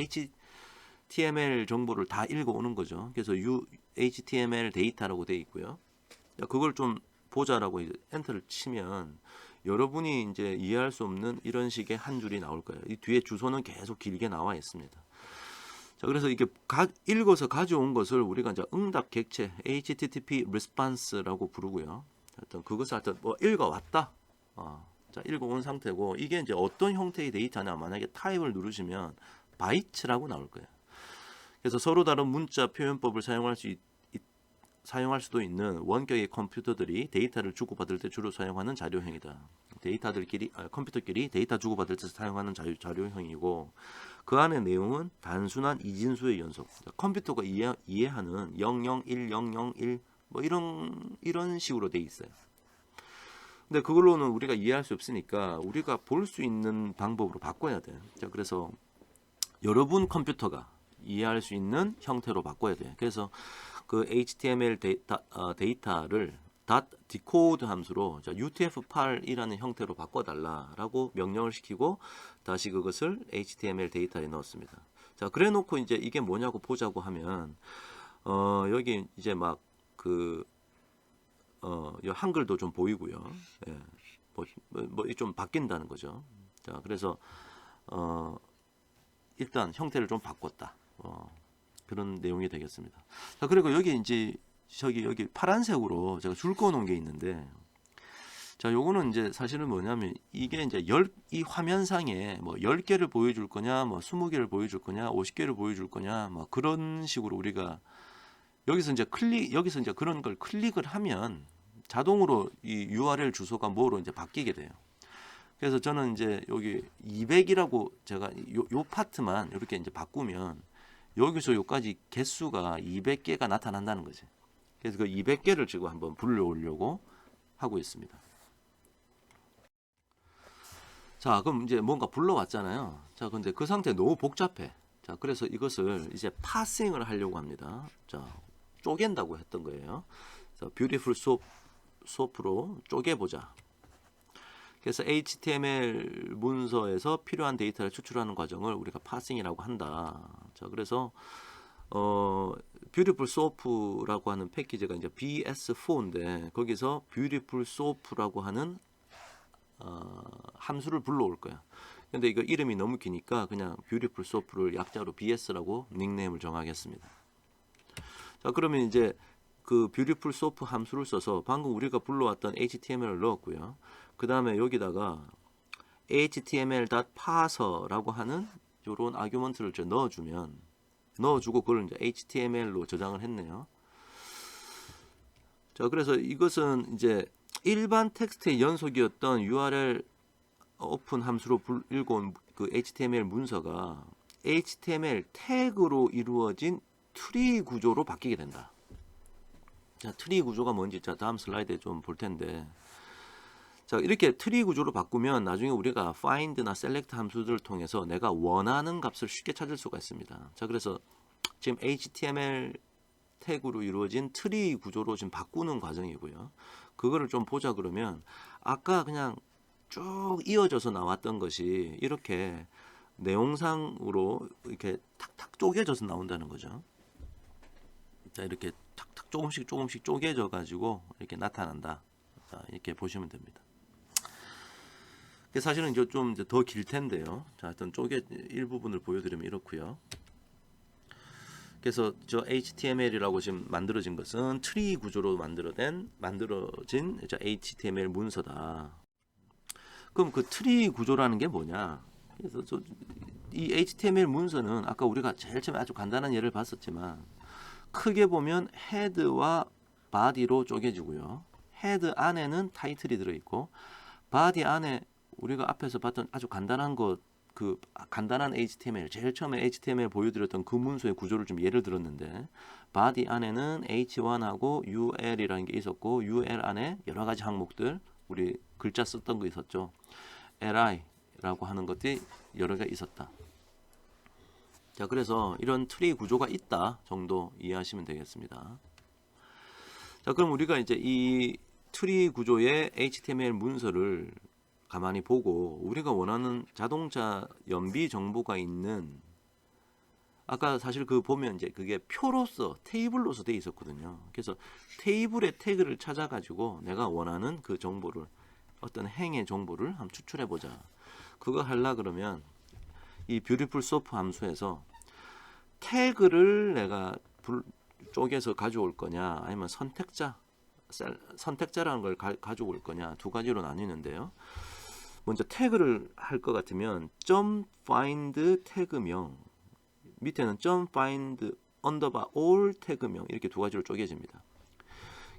HTML 정보를 다 읽어오는 거죠. 그래서 HTML 데이터라고 되어 있고요. 그걸 좀 보자라고 엔터를 치면 여러분이 이제 이해할 수 없는 이런 식의 한 줄이 나올 거예요. 이 뒤에 주소는 계속 길게 나와 있습니다. 자, 그래서 이게 읽어서 가져온 것을 우리가 이제 응답 객체 HTTP response라고 부르고요. 하여튼 그것을 하여튼 뭐 읽어왔다. 자, 읽어온 상태고 이게 이제 어떤 형태의 데이터냐 만약에 타입을 누르시면 바이트라고 나올 거예요. 그래서 서로 다른 문자 표현법을 사용할 수도 있는 원격의 컴퓨터들이 데이터를 주고받을 때 주로 사용하는 자료형이다. 컴퓨터끼리 데이터 주고받을 때 사용하는 자료형이고 그 안의 내용은 단순한 이진수의 연속. 컴퓨터가 이해하는 001, 001 이런 식으로 돼 있어요. 근데 그걸로는 우리가 이해할 수 없으니까 우리가 볼 수 있는 방법으로 바꿔야 돼. 자, 그래서 여러분 컴퓨터가 이해할 수 있는 형태로 바꿔야 돼. 그래서 그 HTML 데이터를 .decode 함수로 UTF-8이라는 형태로 바꿔달라라고 명령을 시키고 다시 그것을 HTML 데이터에 넣었습니다. 자, 그래놓고 이제 이게 뭐냐고 보자고 하면 여기 이제 막 한글도 좀 보이고요. 예, 좀 바뀐다는 거죠. 자, 그래서 일단 형태를 좀 바꿨다. 그런 내용이 되겠습니다. 자, 그리고 여기 이제 여기 파란색으로 제가 줄 꺼놓은 게 있는데, 자, 요거는 이제 사실은 뭐냐면 이게 이제 이 화면상에 뭐 10개를 보여줄 거냐, 뭐 20개를 보여줄 거냐, 50개를 보여줄 거냐, 뭐 그런 식으로 우리가 여기서 이제 그런 걸 클릭을 하면 자동으로 이 URL 주소가 뭐로 이제 바뀌게 돼요. 그래서 저는 이제 여기 200이라고 제가 요 파트만 이렇게 이제 바꾸면 여기서 여기까지 개수가 200개가 나타난다는 거지. 그래서 그 200개를 지금 한번 불러오려고 하고 있습니다. 자, 그럼 이제 뭔가 불러왔잖아요. 자, 근데 그 상태 너무 복잡해. 자, 그래서 이것을 이제 파싱을 하려고 합니다. 자, 쪼갠다고 했던 거예요. 자, 뷰티풀 소프로 쪼개보자. 그래서 HTML 문서에서 필요한 데이터를 추출하는 과정을 우리가 파싱이라고 한다. 자, 그래서 뷰티풀 소프라고 하는 패키지가 이제 BS4인데 거기서 뷰티풀 소프라고 하는 함수를 불러올 거야. 근데 이거 이름이 너무 기니까 그냥 뷰티풀 소프를 약자로 BS라고 닉네임을 정하겠습니다. 자, 그러면 이제 그 뷰티풀 소프 함수를 써서 방금 우리가 불러왔던 HTML을 넣었고요. 그 다음에 여기다가 html.parser라고 하는 이런 아규먼트를 넣어주고 그걸 이제 HTML로 저장을 했네요. 자, 그래서 이것은 이제 일반 텍스트의 연속이었던 URL 오픈 함수로 읽어온 그 HTML 문서가 HTML 태그로 이루어진 트리 구조로 바뀌게 된다. 자, 트리 구조가 뭔지 다음 슬라이드에 좀 볼 텐데, 자, 이렇게 트리 구조로 바꾸면 나중에 우리가 find나 select 함수들을 통해서 내가 원하는 값을 쉽게 찾을 수가 있습니다. 자, 그래서 지금 HTML 태그로 이루어진 트리 구조로 지금 바꾸는 과정이고요. 그거를 좀 보자 그러면 아까 그냥 쭉 이어져서 나왔던 것이 이렇게 내용상으로 이렇게 탁탁 쪼개져서 나온다는 거죠. 자, 이렇게 탁탁 조금씩 쪼개져 가지고 이렇게 나타난다. 자, 이렇게 보시면 됩니다. 사실은 이제 좀 더 길 텐데요. 자, 하여튼 일부분을 보여드리면 이렇고요. 그래서 저 HTML이라고 지금 만들어진 것은 트리 구조로 만들어진 HTML 문서다. 그럼 그 트리 구조라는 게 뭐냐? 그래서 이 HTML 문서는 아까 우리가 제일 처음에 아주 간단한 예를 봤었지만 크게 보면 헤드와 바디로 쪼개지고요. 헤드 안에는 타이틀이 들어있고 바디 안에 우리가 앞에서 봤던 아주 간단한 간단한 HTML, 제일 처음에 HTML 보여드렸던 그 문서의 구조를 좀 예를 들었는데 바디 안에는 H1하고 UL이라는 게 있었고 UL 안에 여러 가지 항목들 우리 글자 썼던 거 있었죠. LI라고 하는 것들이 여러 개 있었다. 자, 그래서 이런 트리 구조가 있다 정도 이해하시면 되겠습니다. 자, 자, 그럼 우리가 이제 이 트리 구조의 HTML 문서를 가만히 보고 우리가 원하는 자동차 연비 정보가 있는, 아까 사실 그 보면 이제 그게 표로서 테이블로서 돼 있었거든요. 그래서 테이블의 태그를 찾아가지고 내가 원하는 그 정보를, 어떤 행의 정보를 한번 추출해 보자. 그거 하려 그러면 이 뷰티풀 소프 함수에서 태그를 내가 쪼개서 가져올 거냐, 아니면 선택자라는 걸 가져올 거냐, 두 가지로 나뉘는데요. 먼저 태그를 할 것 같으면 .find 태그명, 밑에는 .find underbar all 태그명, 이렇게 두 가지로 쪼개집니다.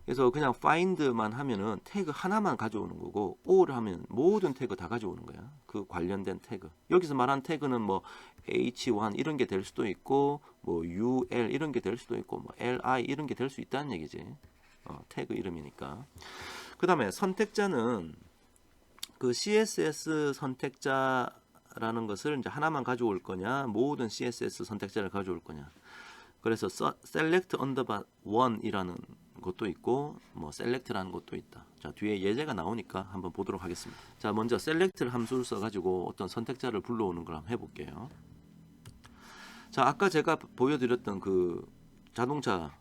그래서 그냥 find만 하면은 태그 하나만 가져오는 거고, all 하면 모든 태그 다 가져오는 거야. 그 관련된 태그. 여기서 말한 태그는 뭐 h1 이런 게 될 수도 있고, 뭐 ul 이런 게 될 수도 있고, 뭐 li 이런 게 될 수 있다는 얘기지. 태그 이름이니까. 그 다음에 선택자는 그 css 선택자라는 것을 이제 하나만 가져올 거냐, 모든 css 선택자를 가져올 거냐. 그래서 select underbar 1이라는 것도 있고, 뭐 select라는 것도 있다. 자, 뒤에 예제가 나오니까 한번 보도록 하겠습니다. 자, 먼저 select를 함수를 써가지고 어떤 선택자를 불러오는 걸 한번 해볼게요. 자, 아까 제가 보여드렸던 그 자동차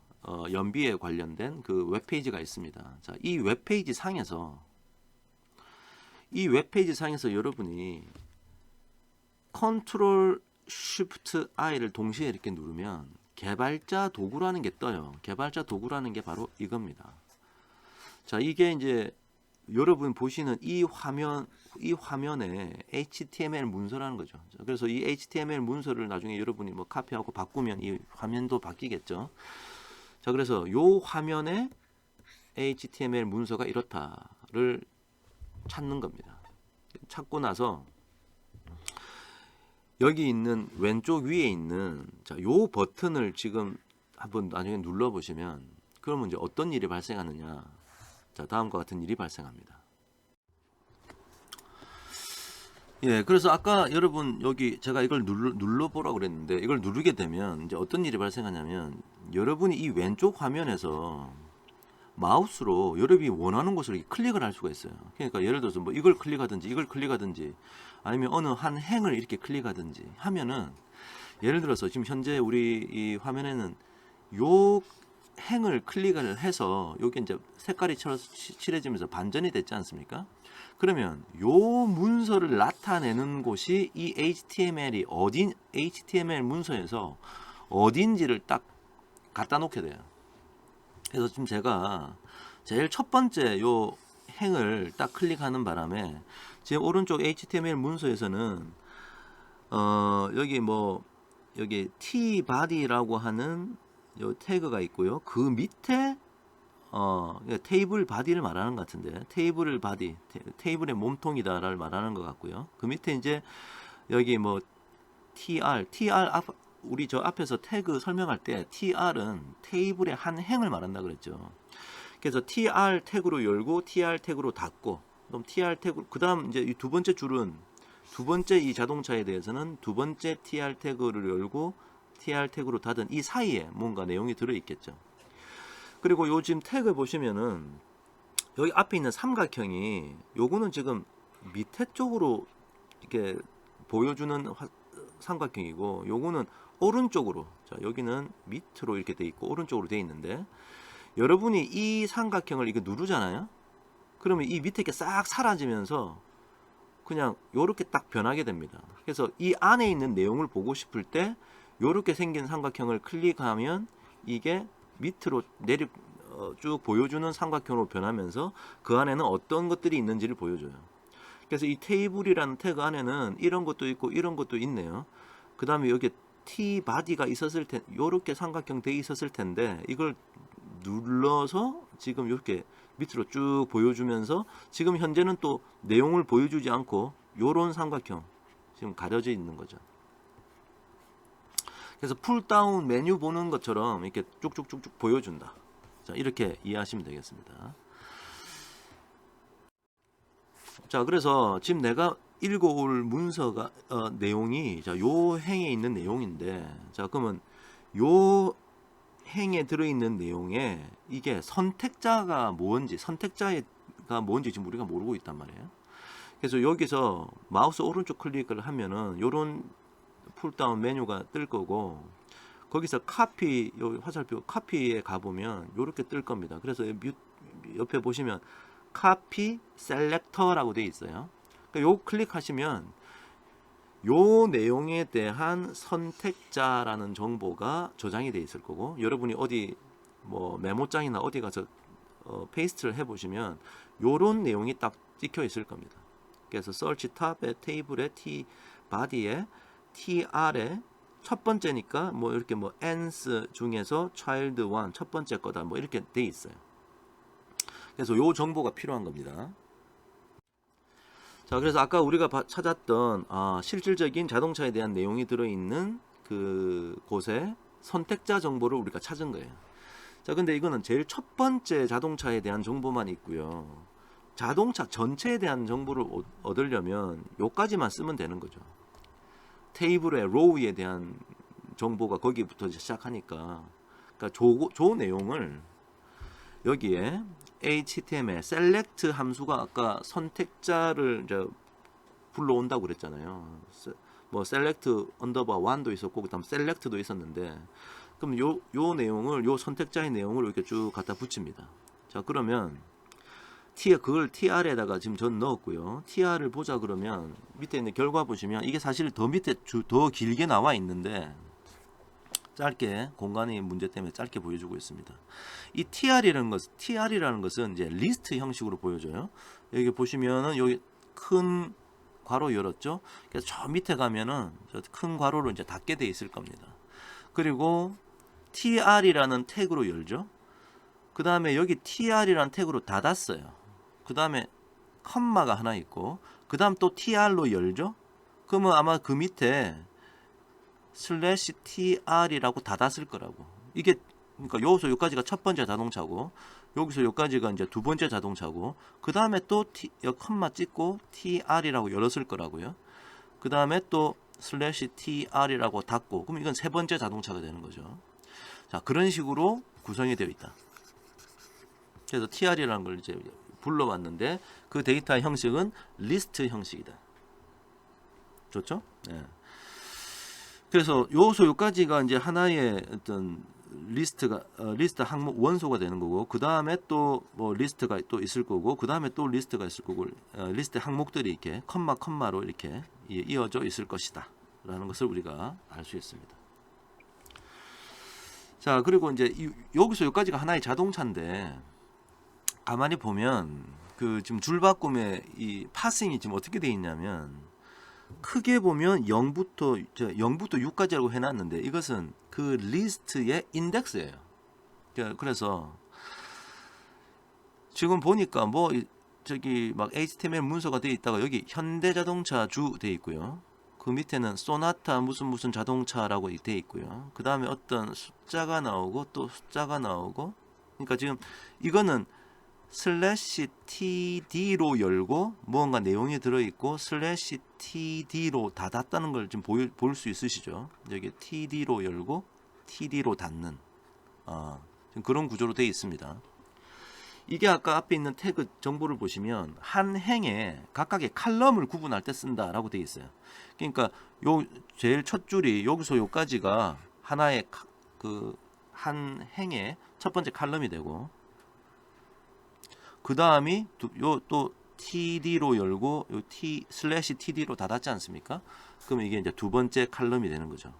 연비에 관련된 그 웹페이지가 있습니다. 자, 이 웹페이지 상에서 여러분이 컨트롤 쉬프트 I를 동시에 이렇게 누르면 개발자 도구라는 게 떠요. 개발자 도구라는 게 바로 이겁니다. 자, 이게 이제 여러분 보시는 이 화면에 HTML 문서라는 거죠. 자, 그래서 이 HTML 문서를 나중에 여러분이 뭐 카피하고 바꾸면 이 화면도 바뀌겠죠. 자, 그래서 요 화면에 HTML 문서가 이렇다를 찾는 겁니다. 찾고 나서 여기 있는 왼쪽 위에 있는 요 버튼을 지금 한번 나중에 눌러 보시면, 그러면 이제 어떤 일이 발생하느냐. 자, 다음과 같은 일이 발생합니다. 예, 그래서 아까 여러분 여기 제가 이걸 눌러 보라고 그랬는데, 이걸 누르게 되면 이제 어떤 일이 발생하냐면, 여러분이 이 왼쪽 화면에서 마우스로 여러분이 원하는 곳을 이렇게 클릭을 할 수가 있어요. 그러니까 예를 들어서 뭐 이걸 클릭하든지 아니면 어느 한 행을 이렇게 클릭하든지 하면은, 예를 들어서 지금 현재 우리 이 화면에는 요 행을 클릭을 해서 여기 이제 색깔이 칠해지면서 반전이 됐지 않습니까? 그러면 요 문서를 나타내는 곳이 이 HTML 문서에서 어딘지를 딱 갖다 놓게 돼요. 그래서 지금 제가 제일 첫 번째 요 행을 딱 클릭하는 바람에 지금 오른쪽 HTML 문서에서는 여기 tbody라고 하는 요 태그가 있고요. 그 밑에 테이블 바디를 말하는 것 같은데, 테이블 바디, 테이블의 몸통이다를 말하는 것 같고요. 그 밑에 이제 여기 뭐 tr 우리 저 앞에서 태그 설명할 때 tr은 테이블의 한 행을 말한다 그랬죠. 그래서 tr 태그로 열고 tr 태그로 닫고, 그럼 tr 태그, 그 다음 이제 이 두 번째 줄은, 두 번째 이 자동차에 대해서는 두 번째 tr 태그를 열고 tr 태그로 닫은 이 사이에 뭔가 내용이 들어 있겠죠. 그리고 요 지금 태그 보시면은 여기 앞에 있는 삼각형이, 요거는 지금 밑에 쪽으로 이렇게 보여주는 삼각형이고, 요거는 오른쪽으로, 자, 여기는 밑으로 이렇게 돼 있고 오른쪽으로 돼 있는데, 여러분이 이 삼각형을 이렇게 누르잖아요. 그러면 이 밑에 게 싹 사라지면서 그냥 요렇게 딱 변하게 됩니다. 그래서 이 안에 있는 내용을 보고 싶을 때 요렇게 생긴 삼각형을 클릭하면 이게 밑으로 쭉 보여주는 삼각형으로 변하면서 그 안에는 어떤 것들이 있는지를 보여줘요. 그래서 이 테이블이라는 태그 안에는 이런 것도 있고 이런 것도 있네요. 그 다음에 여기 tbody가 있었을 텐, 요렇게 삼각형 돼 있었을 텐데, 이걸 눌러서 지금 이렇게 밑으로 쭉 보여주면서, 지금 현재는 또 내용을 보여주지 않고 요런 삼각형 지금 가려져 있는 거죠. 그래서 풀다운 메뉴 보는 것처럼 이렇게 쭉쭉쭉쭉 보여준다. 자, 이렇게 이해하시면 되겠습니다. 자, 그래서 지금 내가 읽어올 문서가 내용이, 자, 요 행에 있는 내용인데, 자, 그러면 요 행에 들어있는 내용에 이게 선택자가 뭔지 지금 우리가 모르고 있단 말이에요. 그래서 여기서 마우스 오른쪽 클릭을 하면은 요런 풀다운 메뉴가 뜰 거고, 거기서 카피, 여기 화살표 카피에 가보면 요렇게 뜰 겁니다. 그래서 옆에 보시면 카피 셀렉터라고 되어 있어요. 그러니까 요 클릭하시면 요 내용에 대한 선택자라는 정보가 저장이 되어 있을 거고, 여러분이 어디 뭐 메모장이나 어디 가서 페이스트를 해보시면 요런 내용이 딱 찍혀 있을 겁니다. 그래서 서치 탑에 테이블에 바디에 tr에 첫 번째니까 뭐 이렇게 뭐 ans 중에서 child 1 첫 번째 거다 뭐 이렇게 돼 있어요. 그래서 요 정보가 필요한 겁니다. 자, 그래서 아까 우리가 찾았던 실질적인 자동차에 대한 내용이 들어있는 그 곳에 선택자 정보를 우리가 찾은 거예요. 자, 근데 이거는 제일 첫 번째 자동차에 대한 정보만 있고요. 자동차 전체에 대한 정보를 얻으려면 요까지만 쓰면 되는 거죠. 테이블의 로우에 대한 정보가 거기부터 시작하니까, 그러니까 조 내용을 여기에 HTML select 함수가 아까 선택자를 이제 불러온다고 그랬잖아요. 뭐 select underbar 1도 있었고 그다음 select도 있었는데, 그럼 요 내용을, 요 선택자의 내용을 이렇게 쭉 갖다 붙입니다. 자, 그러면 그걸 tr에다가 지금 전 넣었고요. tr을 보자 그러면 밑에 있는 결과 보시면 이게 사실 더 밑에 더 길게 나와 있는데 짧게 공간의 문제 때문에 짧게 보여주고 있습니다. 이 tr이라는 것은 이제 리스트 형식으로 보여줘요. 여기 보시면은 여기 큰 괄호 열었죠. 그래서 저 밑에 가면은 저 큰 괄호로 이제 닫게 돼 있을 겁니다. 그리고 tr이라는 태그로 열죠. 그 다음에 여기 tr이라는 태그로 닫았어요. 그 다음에 컴마가 하나 있고, 그 다음 또 tr로 열죠. 그러면 아마 그 밑에 슬래시 tr이라고 닫았을 거라고. 이게 그러니까 여기서 여기까지가 첫 번째 자동차고, 여기서 여기까지가 이제 두 번째 자동차고, 그 다음에 또 컴마 찍고 tr이라고 열었을 거라고요. 그 다음에 또 슬래시 tr이라고 닫고, 그럼 이건 세 번째 자동차가 되는 거죠. 자, 그런 식으로 구성이 되어 있다. 그래서 tr이라는 걸 이제 불러왔는데 그 데이터 형식은 리스트 형식이다. 좋죠? 네. 그래서 요소 요까지가 이제 하나의 어떤 리스트 항목 원소가 되는 거고, 그 다음에 또 뭐 리스트가 또 있을 거고, 그 다음에 또 리스트가 있을 거고, 리스트 항목들이 이렇게 컴마로 이렇게 이어져 있을 것이다 라는 것을 우리가 알 수 있습니다. 자, 그리고 이제 여기서 여기까지가 하나의 자동차인데, 가만히 보면 그 지금 줄바꿈의 이 파싱이 지금 어떻게 되어 있냐면, 크게 보면 0부터 6까지라고 해놨는데 이것은 그 리스트의 인덱스예요. 그래서 지금 보니까 뭐 저기 막 HTML 문서가 되어 있다가 여기 현대자동차 주 되어 있고요. 그 밑에는 소나타 무슨 자동차라고 되어 있고요. 그 다음에 어떤 숫자가 나오고 또 숫자가 나오고, 그러니까 지금 이거는 슬래시 td로 열고 무언가 내용이 들어있고 슬래시 td로 닫았다는 걸 좀 볼 수 있으시죠. 여기 td로 열고 td로 닫는 지금 그런 구조로 되어 있습니다. 이게 아까 앞에 있는 태그 정보를 보시면 한 행에 각각의 칼럼을 구분할 때 쓴다라고 되어 있어요. 그러니까 요 제일 첫 줄이 여기서 요까지가 하나의 그 한 행의 첫 번째 칼럼이 되고, 그 다음이 요 또 td로 열고 요 슬래시 td로 닫았지 않습니까? 그러면 이게 이제 두 번째 칼럼이 되는 거죠.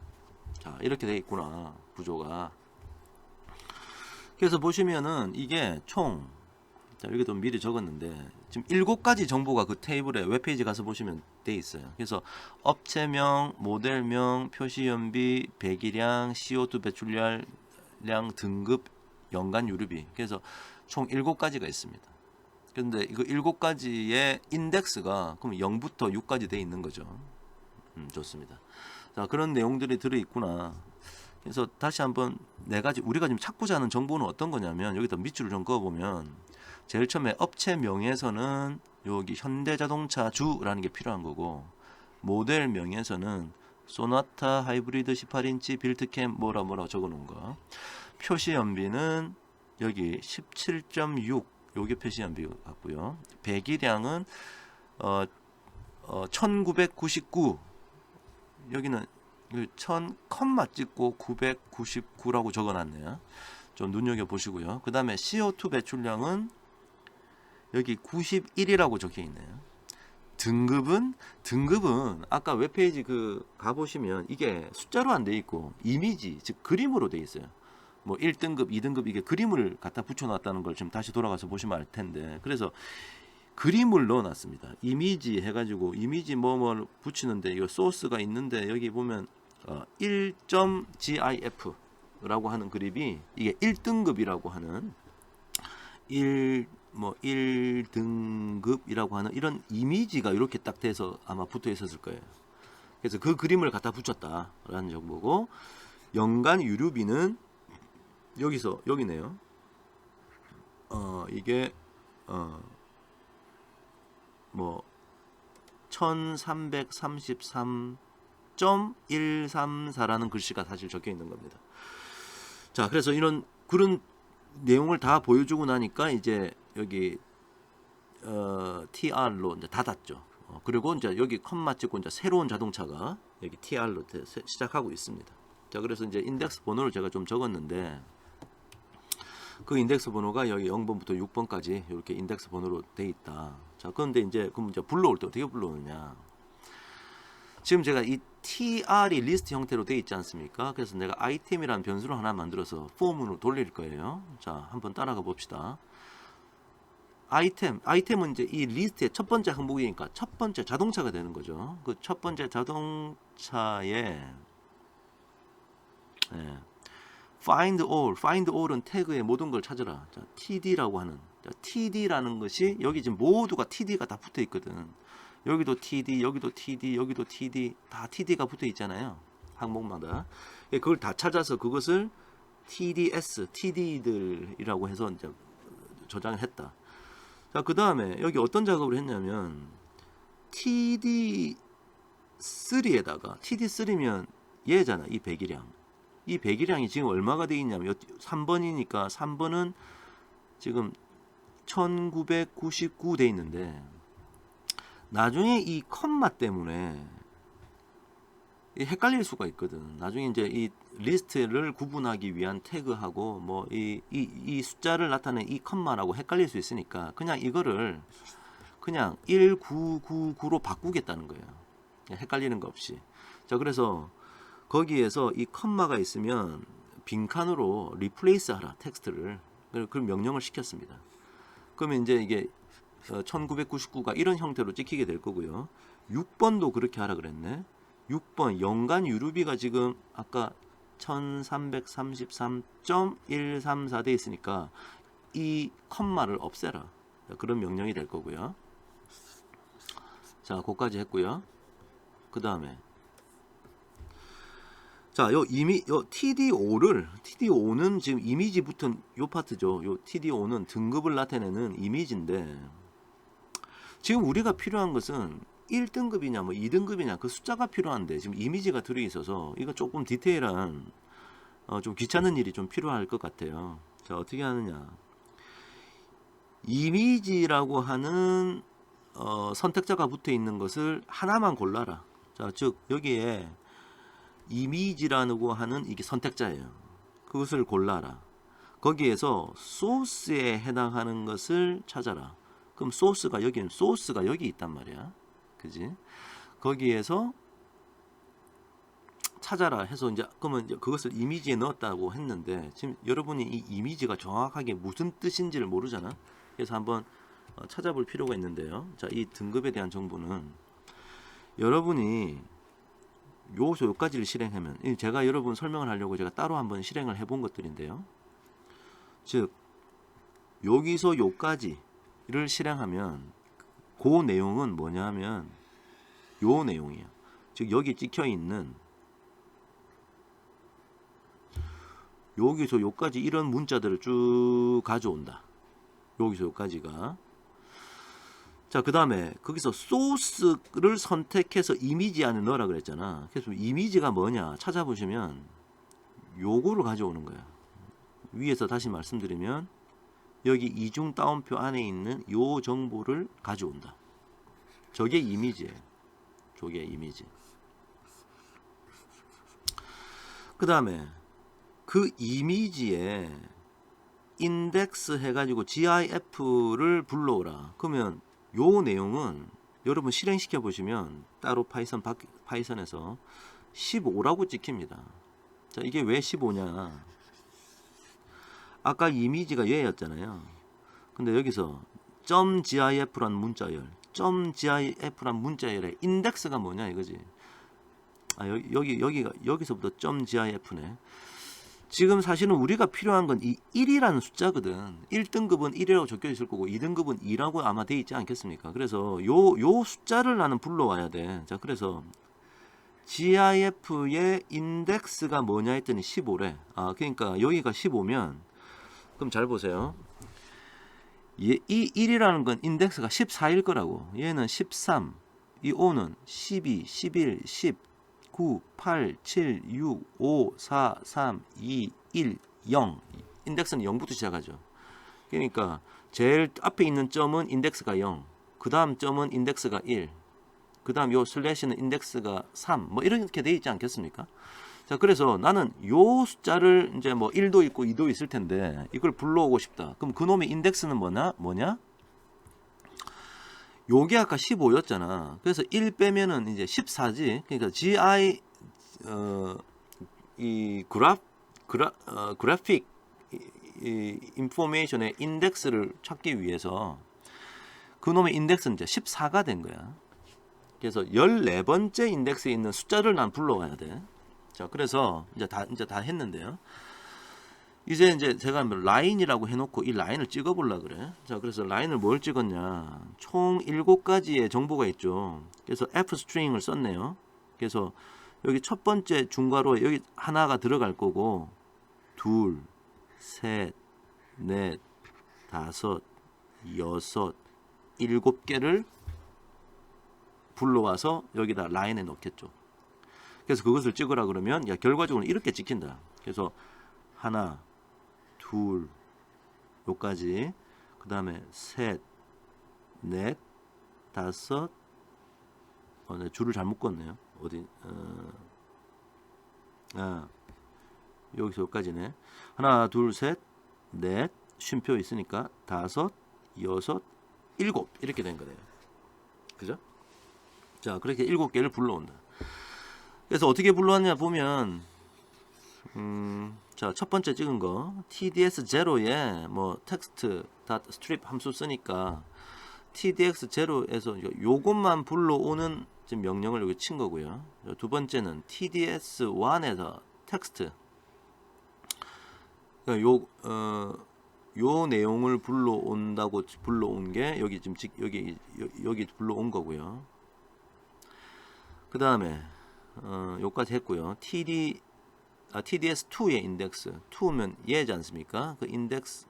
자, 이렇게 되어 있구나, 구조가. 그래서 보시면은 이게 총, 자, 여기도 미리 적었는데 지금 7가지 정보가 그 테이블에 웹페이지 가서 보시면 돼 있어요. 그래서 업체명, 모델명, 표시연비, 배기량, CO2 배출량, 등급, 연간 유류비. 그래서 총 7가지가 있습니다. 그런데 이거 7가지의 인덱스가 그럼 0부터 6까지 돼 있는 거죠. 좋습니다. 자, 그런 내용들이 들어 있구나. 그래서 다시 한번 4가지 우리가 지금 찾고자 하는 정보는 어떤 거냐면, 여기다 밑줄을 좀 그어 보면 제일 처음에 업체명에서는 여기 현대자동차 주라는 게 필요한 거고, 모델명에서는 소나타 하이브리드 18인치 빌트캠 뭐라 적어 놓은 거, 표시 연비는 여기 17.6 요게 표시 연비 같고요. 배기량은 1999 여기는 1000 컴마 찍고 999라고 적어놨네요. 좀 눈여겨 보시고요. 그 다음에 CO2 배출량은 여기 91이라고 적혀 있네요. 등급은 아까 웹페이지 가보시면 이게 숫자로 안 돼 있고 이미지 즉 그림으로 돼 있어요. 뭐 1등급 2등급 이게 그림을 갖다 붙여놨다는 걸 지금 다시 돌아가서 보시면 알 텐데, 그래서 그림을 넣어놨습니다. 이미지 해가지고 이미지 뭐 붙이는데 이거 소스가 있는데 여기 보면 1.gif 라고 하는 그립이 이게 1등급이라고 하는 1등급이라고 하는 이런 이미지가 이렇게 딱 돼서 아마 붙어 있었을 거예요. 그래서 그 그림을 갖다 붙였다라는 정보고, 연간 유류비는 여기네요. 이게 1333.134라는 글씨가 사실 적혀 있는 겁니다. 자, 그래서 그런 내용을 다 보여주고 나니까 이제 여기 TR로 이제 닫았죠. 그리고 이제 여기 컴마 찍고 이제 새로운 자동차가 여기 TR로 시작하고 있습니다. 자, 그래서 이제 인덱스 번호를 제가 좀 적었는데 그 인덱스 번호가 여기 0번부터 6번까지 이렇게 인덱스 번호로 돼 있다. 자, 그런데 그럼 이제 불러올 때 어떻게 불러오느냐? 지금 제가 이 tr이 리스트 형태로 돼 있지 않습니까? 그래서 내가 아이템이라는 변수를 하나 만들어서 폼으로 돌릴 거예요. 자, 한번 따라가 봅시다. 아이템은 이제 이 리스트의 첫 번째 항목이니까 첫 번째 자동차가 되는 거죠. 그 첫 번째 자동차에 find all은 태그의 모든 걸 찾으라. 자, td라고 하는, 자, td라는 것이 여기 지금 모두가 td가 다 붙어 있거든. 여기도 td, 여기도 td, 여기도 td, 다 td가 붙어 있잖아요. 항목마다. 그걸 다 찾아서 그것을 tds, td들이라고 해서 이제 저장을 했다. 자, 그 다음에 여기 어떤 작업을 했냐면 td3에다가 td3면 얘잖아. 이 배기량. 이 배기량이 지금 얼마가 되어 있냐면 3번이니까 3번은 지금 1999 돼 있는데, 나중에 이 컴마 때문에 헷갈릴 수가 있거든. 나중에 이제 이 리스트를 구분하기 위한 태그하고 뭐 이 숫자를 나타낸 이 컴마라고 헷갈릴 수 있으니까 그냥 이거를 그냥 1999로 바꾸겠다는 거예요. 헷갈리는 거 없이. 자, 그래서 거기에서 이 컴마가 있으면 빈칸으로 리플레이스 하라, 텍스트를. 그 명령을 시켰습니다. 그러면 이제 이게 1999가 이런 형태로 찍히게 될 거고요. 6번도 그렇게 하라 그랬네. 6번 연간 유류비가 지금 아까 1333.134 돼 있으니까 이 컴마를 없애라. 그런 명령이 될 거고요. 자, 거기까지 했고요. 그 다음에 자, 요 TD5는 지금 이미지 붙은 요 파트죠. 요 TD5는 등급을 나타내는 이미지인데, 지금 우리가 필요한 것은 1등급이냐 뭐 2등급이냐 그 숫자가 필요한데 지금 이미지가 들어있어서 이거 조금 디테일한 좀 귀찮은 일이 좀 필요할 것 같아요. 자, 어떻게 하느냐? 이미지라고 하는 선택자가 붙어 있는 것을 하나만 골라라. 자, 즉 여기에 이미지라고 하는 이게 선택자예요. 그것을 골라라. 거기에서 소스에 해당하는 것을 찾아라. 그럼 소스가 여기 있단 말이야. 그지? 거기에서 찾아라 해서 이제 그러면 이제 그것을 이미지에 넣었다고 했는데, 지금 여러분이 이 이미지가 정확하게 무슨 뜻인지를 모르잖아. 그래서 한번 찾아볼 필요가 있는데요. 자, 이 등급에 대한 정보는 여러분이 요까지를 실행하면, 제가 여러분 설명을 하려고 제가 따로 한번 실행을 해본 것들인데요. 즉 여기서 요까지를 실행하면 그 내용은 뭐냐면 요 내용이에요. 즉 여기 찍혀 있는 여기서 요까지 이런 문자들을 쭉 가져온다. 여기서 요까지가. 자, 그 다음에 거기서 소스를 선택해서 이미지 안에 넣으라 그랬잖아. 그래서 이미지가 뭐냐 찾아보시면 요거를 가져오는 거야. 위에서 다시 말씀드리면 여기 이중 따옴표 안에 있는 요 정보를 가져온다. 저게 이미지예요. 저게 이미지. 그 다음에 그 이미지에 인덱스 해가지고 GIF를 불러오라. 그러면 요 내용은 여러분 실행시켜 보시면 따로 파이썬에서 15라고 찍힙니다. 자, 이게 왜 15냐? 아까 이미지가 얘였잖아요. 근데 여기서 .gif란 문자열, .gif란 문자열의 인덱스가 뭐냐 이거지. 아, 여기서부터 .gif네. 지금 사실은 우리가 필요한 건 이 1이라는 숫자거든. 1등급은 1이라고 적혀 있을 거고 2등급은 2라고 아마 돼 있지 않겠습니까? 그래서 요 숫자를 나는 불러와야 돼. 자, 그래서 GIF의 인덱스가 뭐냐 했더니 15래. 아, 그러니까 여기가 15면 그럼 잘 보세요. 이 1이라는 건 인덱스가 14일 거라고. 얘는 13, 이 5는 12, 11, 10, 9, 8, 7, 6, 5, 4, 3, 2, 1, 0. 인덱스는 0부터 시작하죠. 그러니까 제일 앞에 있는 점은 인덱스가 0, 그 다음 점은 인덱스가 1, 그 다음 요 슬래시는 인덱스가 3, 뭐 이렇게 돼 있지 않겠습니까? 자, 그래서 나는 요 숫자를 이제 뭐 1도 있고 2도 있을 텐데 이걸 불러오고 싶다. 그럼 그놈의 인덱스는 뭐냐? 요게 아까 15였잖아. 그래서 1 빼면은 이제 14지. 그러니까 이 그래픽 인포메이션의 인덱스를 찾기 위해서 그놈의 인덱스는 이제 14가 된 거야. 그래서 14번째 인덱스에 있는 숫자를 난 불러와야 돼. 자, 그래서 이제 다 했는데요. 이제 제가 라인이라고 해놓고 이 라인을 찍어보려 그래. 자, 그래서 라인을 뭘 찍었냐? 총 7가지의 정보가 있죠. 그래서 F 스트링을 썼네요. 그래서 여기 첫 번째 중괄호에 여기 하나가 들어갈 거고, 둘, 셋, 넷, 다섯, 여섯, 7개를 불러와서 여기다 라인에 넣겠죠. 그래서 그것을 찍으라 그러면 결과적으로 이렇게 찍힌다. 그래서 하나, 둘, 요까지, 그 다음에 셋, 넷, 다섯, 네, 줄을 잘못 껐네요. 어디, 여기서 여기까지네. 하나, 둘, 셋, 넷, 쉼표 있으니까 다섯, 여섯, 7 이렇게 된 거예요. 그죠? 자, 그렇게 7개를 불러온다. 그래서 어떻게 불러왔냐 보면, 자, 첫 번째 찍은 거 TDS0에 뭐 텍스트 strip 함수 쓰니까 TDX0에서 요것만 불러오는 지금 명령을 여기 친 거고요. 두 번째는 TDS1에서 텍스트 요 내용을 불러온다고 불러온 게 여기 지금 여기 불러온 거고요. 그 다음에 요까지 했고요. TDS2의 인덱스 2면 얘지 않습니까? 그 인덱스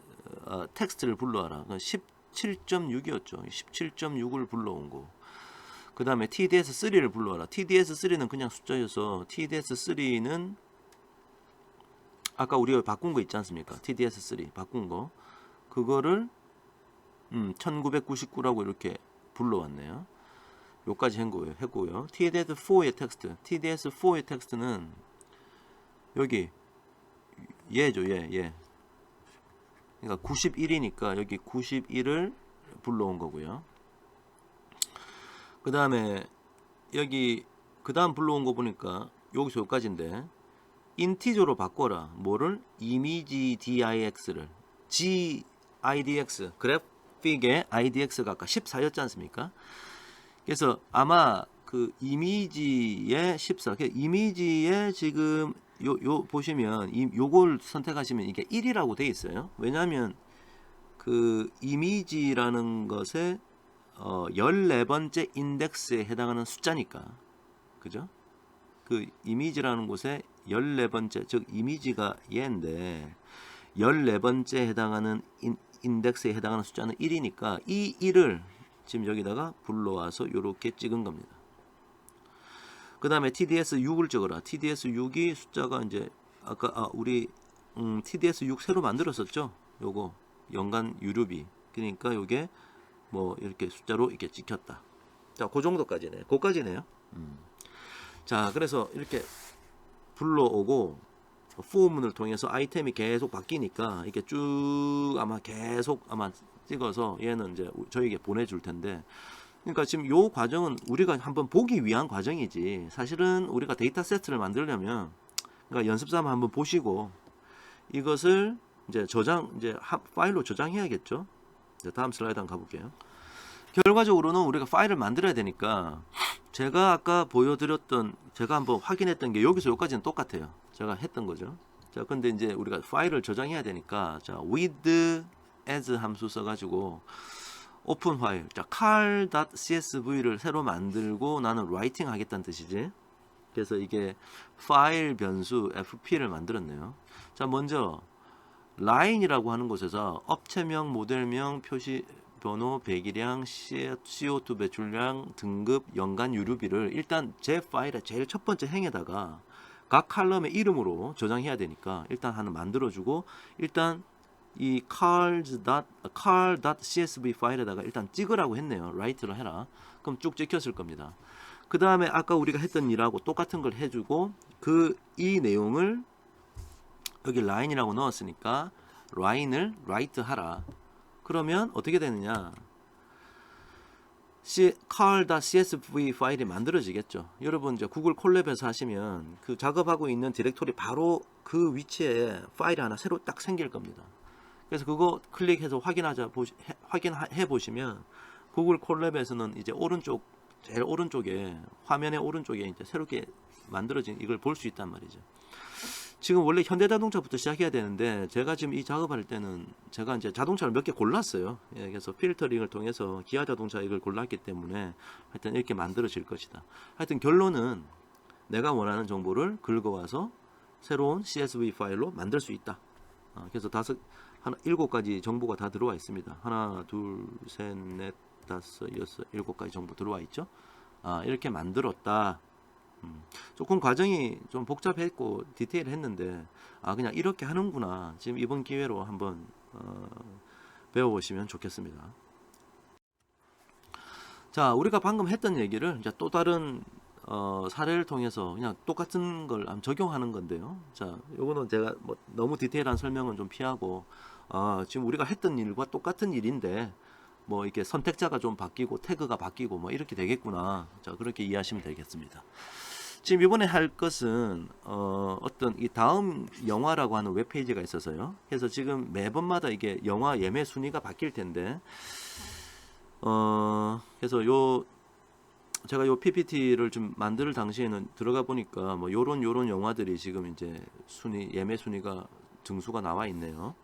텍스트를 불러와라. 17.6이었죠. 17.6을 불러온 거. 그 다음에 TDS3를 불러와라. TDS3는 그냥 숫자여서 TDS3는 아까 우리가 바꾼 거 있지 않습니까? TDS3 바꾼 거 그거를 1999라고 이렇게 불러왔네요. 요까지 했고요. TDS4의 텍스트 TDS4의 텍스트는 여기 얘죠. 얘. 그러니까 91이니까 여기 91을 불러온 거고요. 그 다음에 여기 그 다음 불러온 거 보니까 여기서 여기까지인데 인티저로 바꿔라. 뭐를? 이미지 DIX를 GIDX 그래픽의 IDX가 아까 14였지 않습니까? 그래서 아마 그 이미지의 14 이미지에 지금 요 보시면 요걸 선택하시면 이게 1이라고 돼 있어요. 왜냐하면 그 이미지라는 것에 14번째 인덱스에 해당하는 숫자니까. 그죠? 그 이미지라는 곳에 14번째 즉 이미지가 얘인데 14번째 해당하는 인덱스에 해당하는 숫자는 1이니까 이 1을 지금 여기다가 불러와서 요렇게 찍은 겁니다. 그 다음에 TDS6을 적어라. TDS6이 숫자가 이제 아까 우리 TDS6 새로 만들었었죠. 요거 연간 유류비. 그러니까 요게 뭐 이렇게 숫자로 이렇게 찍혔다. 자, 그 정도까지네. 그까지네요. 자, 그래서 이렇게 불러오고 포문을 통해서 아이템이 계속 바뀌니까 이렇게 쭉 아마 계속 아마 찍어서 얘는 이제 저에게 보내줄 텐데, 그러니까 지금 요 과정은 우리가 한번 보기 위한 과정이지, 사실은 우리가 데이터 세트를 만들려면, 그러니까 연습 삼아 한번 보시고 이것을 이제 이제 파일로 저장해야겠죠. 이제 다음 슬라이드 한번 가볼게요. 결과적으로는 우리가 파일을 만들어야 되니까 제가 아까 보여드렸던, 제가 한번 확인했던 게 여기서 여기까지는 똑같아요. 제가 했던 거죠. 자, 근데 이제 우리가 파일을 저장해야 되니까, 자, with as 함수 써가지고 오픈 파일, 자, car.csv를 새로 만들고 나는 writing 하겠다는 뜻이지. 그래서 이게 파일 변수 fp를 만들었네요. 자, 먼저 line이라고 하는 곳에서 업체명, 모델명, 표시 번호, 배기량, CO2 배출량, 등급, 연간 유류비를 일단 제 파일의 제일 첫 번째 행에다가 각 칼럼의 이름으로 저장해야 되니까 일단 하나 만들어주고, 일단 이 car.csv 파일에다가 일단 찍으라고 했네요. write를 해라. 그럼 쭉 찍혔을 겁니다. 그 다음에 아까 우리가 했던 일하고 똑같은 걸 해주고, 이 내용을 여기 line이라고 넣었으니까 line을 write 하라. 그러면 어떻게 되느냐, car.csv 파일이 만들어지겠죠. 여러분 이제 구글 콜랩에서 하시면 그 작업하고 있는 디렉토리 바로 그 위치에 파일이 하나 새로 딱 생길 겁니다. 그래서 그거 클릭해서 확인해 보시면 구글 콜랩에서는 이제 제일 오른쪽에, 화면의 오른쪽에 이제 새롭게 만들어진 이걸 볼 수 있단 말이죠. 지금 원래 현대자동차부터 시작해야 되는데, 제가 지금 이 작업할 때는 제가 이제 자동차를 몇 개 골랐어요. 예, 그래서 필터링을 통해서 기아 자동차 이걸 골랐기 때문에 하여튼 이렇게 만들어질 것이다. 하여튼 결론은 내가 원하는 정보를 긁어와서 새로운 CSV 파일로 만들 수 있다. 그래서 7가지 정보가 다 들어와 있습니다. 하나, 둘, 셋, 넷, 다섯, 여섯, 7가지 정보 들어와 있죠. 이렇게 만들었다. 조금 과정이 좀 복잡했고 디테일했는데, 그냥 이렇게 하는구나. 지금 이번 기회로 한번 배워보시면 좋겠습니다. 자, 우리가 방금 했던 얘기를 이제 또 다른 사례를 통해서 그냥 똑같은 걸 적용하는 건데요. 자, 요거는 제가 뭐 너무 디테일한 설명은 좀 피하고, 지금 우리가 했던 일과 똑같은 일인데 뭐 이렇게 선택자가 좀 바뀌고 태그가 바뀌고 뭐 이렇게 되겠구나. 자, 그렇게 이해하시면 되겠습니다. 지금 이번에 할 것은 어떤 이 다음 영화라고 하는 웹페이지가 있어서요. 그래서 지금 매번마다 이게 영화 예매 순위가 바뀔 텐데, 그래서 제가 요 PPT를 좀 만들 당시에는 들어가 보니까 뭐 요런 영화들이 지금 이제 예매 순위가 등수가 나와 있네요.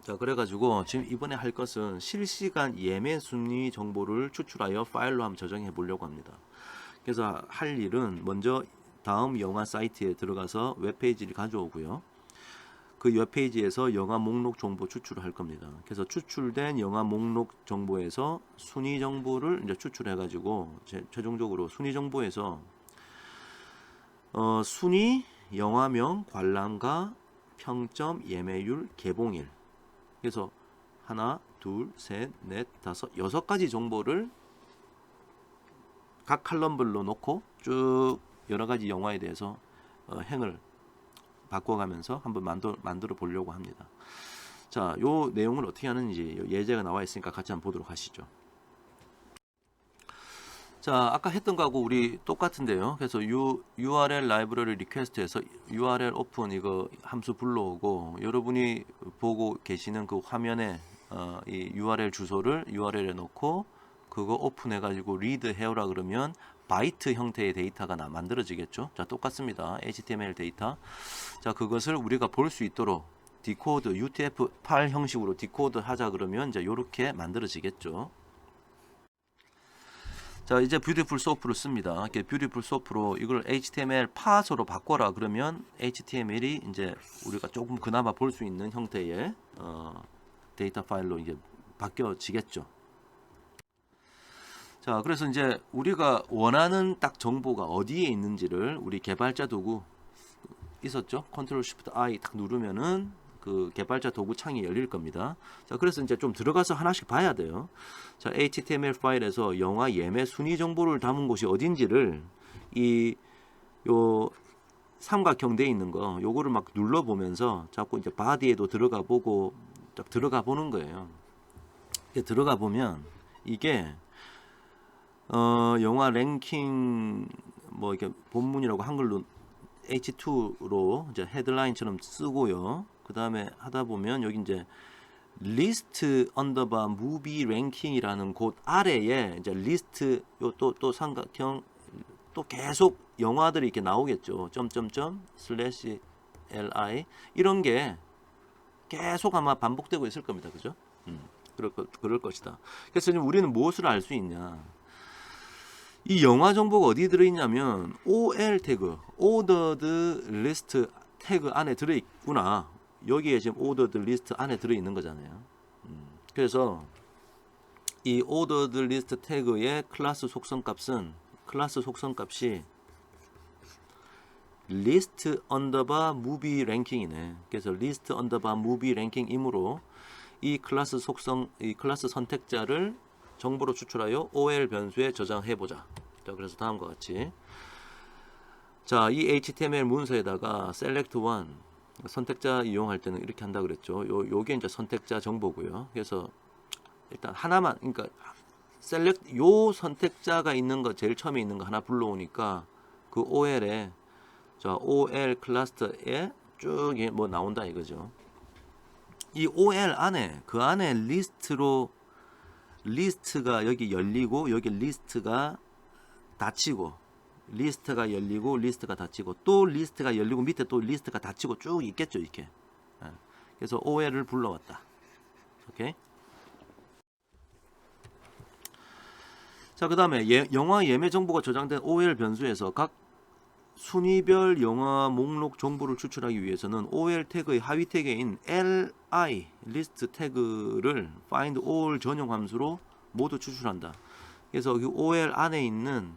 자, 그래가지고 지금 이번에 할 것은 실시간 예매 순위 정보를 추출하여 파일로 한번 저장해 보려고 합니다. 그래서 할 일은 먼저 다음 영화 사이트에 들어가서 웹페이지를 가져오고요. 그 웹페이지에서 영화 목록 정보 추출을 할 겁니다. 그래서 추출된 영화 목록 정보에서 순위 정보를 이제 추출해 가지고 최종적으로 순위 정보에서 순위, 영화명, 관람가, 평점, 예매율, 개봉일, 그래서 하나, 둘, 셋, 넷, 다섯, 6가지 정보를 각 칼럼별로 놓고 쭉 여러가지 영화에 대해서 행을 바꿔가면서 한번 만들어 보려고 합니다. 자, 요 내용을 어떻게 하는지 예제가 나와 있으니까 같이 한번 보도록 하시죠. 자, 아까 했던 거하고 우리 똑같은데요. 그래서 URL 라이브러리 리퀘스트에서 URL 오픈 이거 함수 불러오고, 여러분이 보고 계시는 그 화면에 이 URL 주소를 URL에 넣고 그거 오픈해 가지고 리드 해오라 그러면 바이트 형태의 데이터가 만들어지겠죠. 자, 똑같습니다. HTML 데이터. 자, 그것을 우리가 볼 수 있도록 디코드 UTF-8 형식으로 디코드 하자 그러면 이제 이렇게 만들어지겠죠. 자, 이제 뷰티풀 소프를 씁니다. 이렇게 뷰티풀 소프로 이걸 HTML 파서로 바꿔라 그러면 HTML이 이제 우리가 조금 그나마 볼 수 있는 형태의 데이터 파일로 이제 바뀌어지겠죠. 자, 그래서 이제 우리가 원하는 딱 정보가 어디에 있는지를 우리 개발자 도구 있었죠. 컨트롤 쉬프트 I 딱 누르면은 그 개발자 도구 창이 열릴 겁니다. 자, 그래서 이제 좀 들어가서 하나씩 봐야 돼요. 자, HTML 파일에서 영화 예매 순위 정보를 담은 곳이 어딘지를 요 삼각형 돼 있는 거 요거를 막 눌러 보면서 자꾸 이제 바디에도 들어가 보고 딱 들어가 보는 거예요. 들어가 보면 이게 영화 랭킹 뭐 이렇게 본문이라고 한글로 H2로 이제 헤드라인처럼 쓰고요. 그 다음에 하다 보면 여기 이제 리스트 언더바 무비 랭킹이라는 곳 아래에 이제 리스트 요 또 삼각형 또 계속 영화들이 이렇게 나오겠죠. 점점점 슬래시 li 이런 게 계속 아마 반복되고 있을 겁니다. 그죠? 그럴 것이다. 그래서 지금 우리는 무엇을 알 수 있냐? 이 영화 정보가 어디 들어있냐면 OL 태그, Ordered List 태그 안에 들어있구나. 여기에 지금 Ordered List 안에 들어있는 거잖아요. 그래서 이 Ordered List 태그의 클래스 속성값이 list 언더바 무비 랭킹이네. 그래서 list 언더바 무비 랭킹이므로 이 클래스 선택자를 정보로 추출하여 OL 변수에 저장해 보자. 자, 그래서 다음과 같이 자, 이 HTML 문서에다가 select one 선택자 이용할 때는 이렇게 한다 그랬죠. 요게 이제 선택자 정보고요. 그래서 일단 하나만, 그러니까 select 요 선택자가 있는 거 제일 처음에 있는 거 하나 불러오니까 그 OL에 자, OL 클러스터에 쭉 뭐 나온다 이거죠. 이 OL 안에 그 안에 리스트가 여기 열리고 여기 리스트가 닫히고 리스트가 열리고 리스트가 닫히고 또 리스트가 열리고 밑에 또 리스트가 닫히고 쭉 있겠죠 이렇게. 그래서 OL을 불러왔다. 오케이. 자, 그 다음에 영화 예매 정보가 저장된 OL 변수에서 각 순위별 영화 목록 정보를 추출하기 위해서는 OL 태그의 하위 태그인 li 리스트 태그를 find all 전용 함수로 모두 추출한다. 그래서 그 OL 안에 있는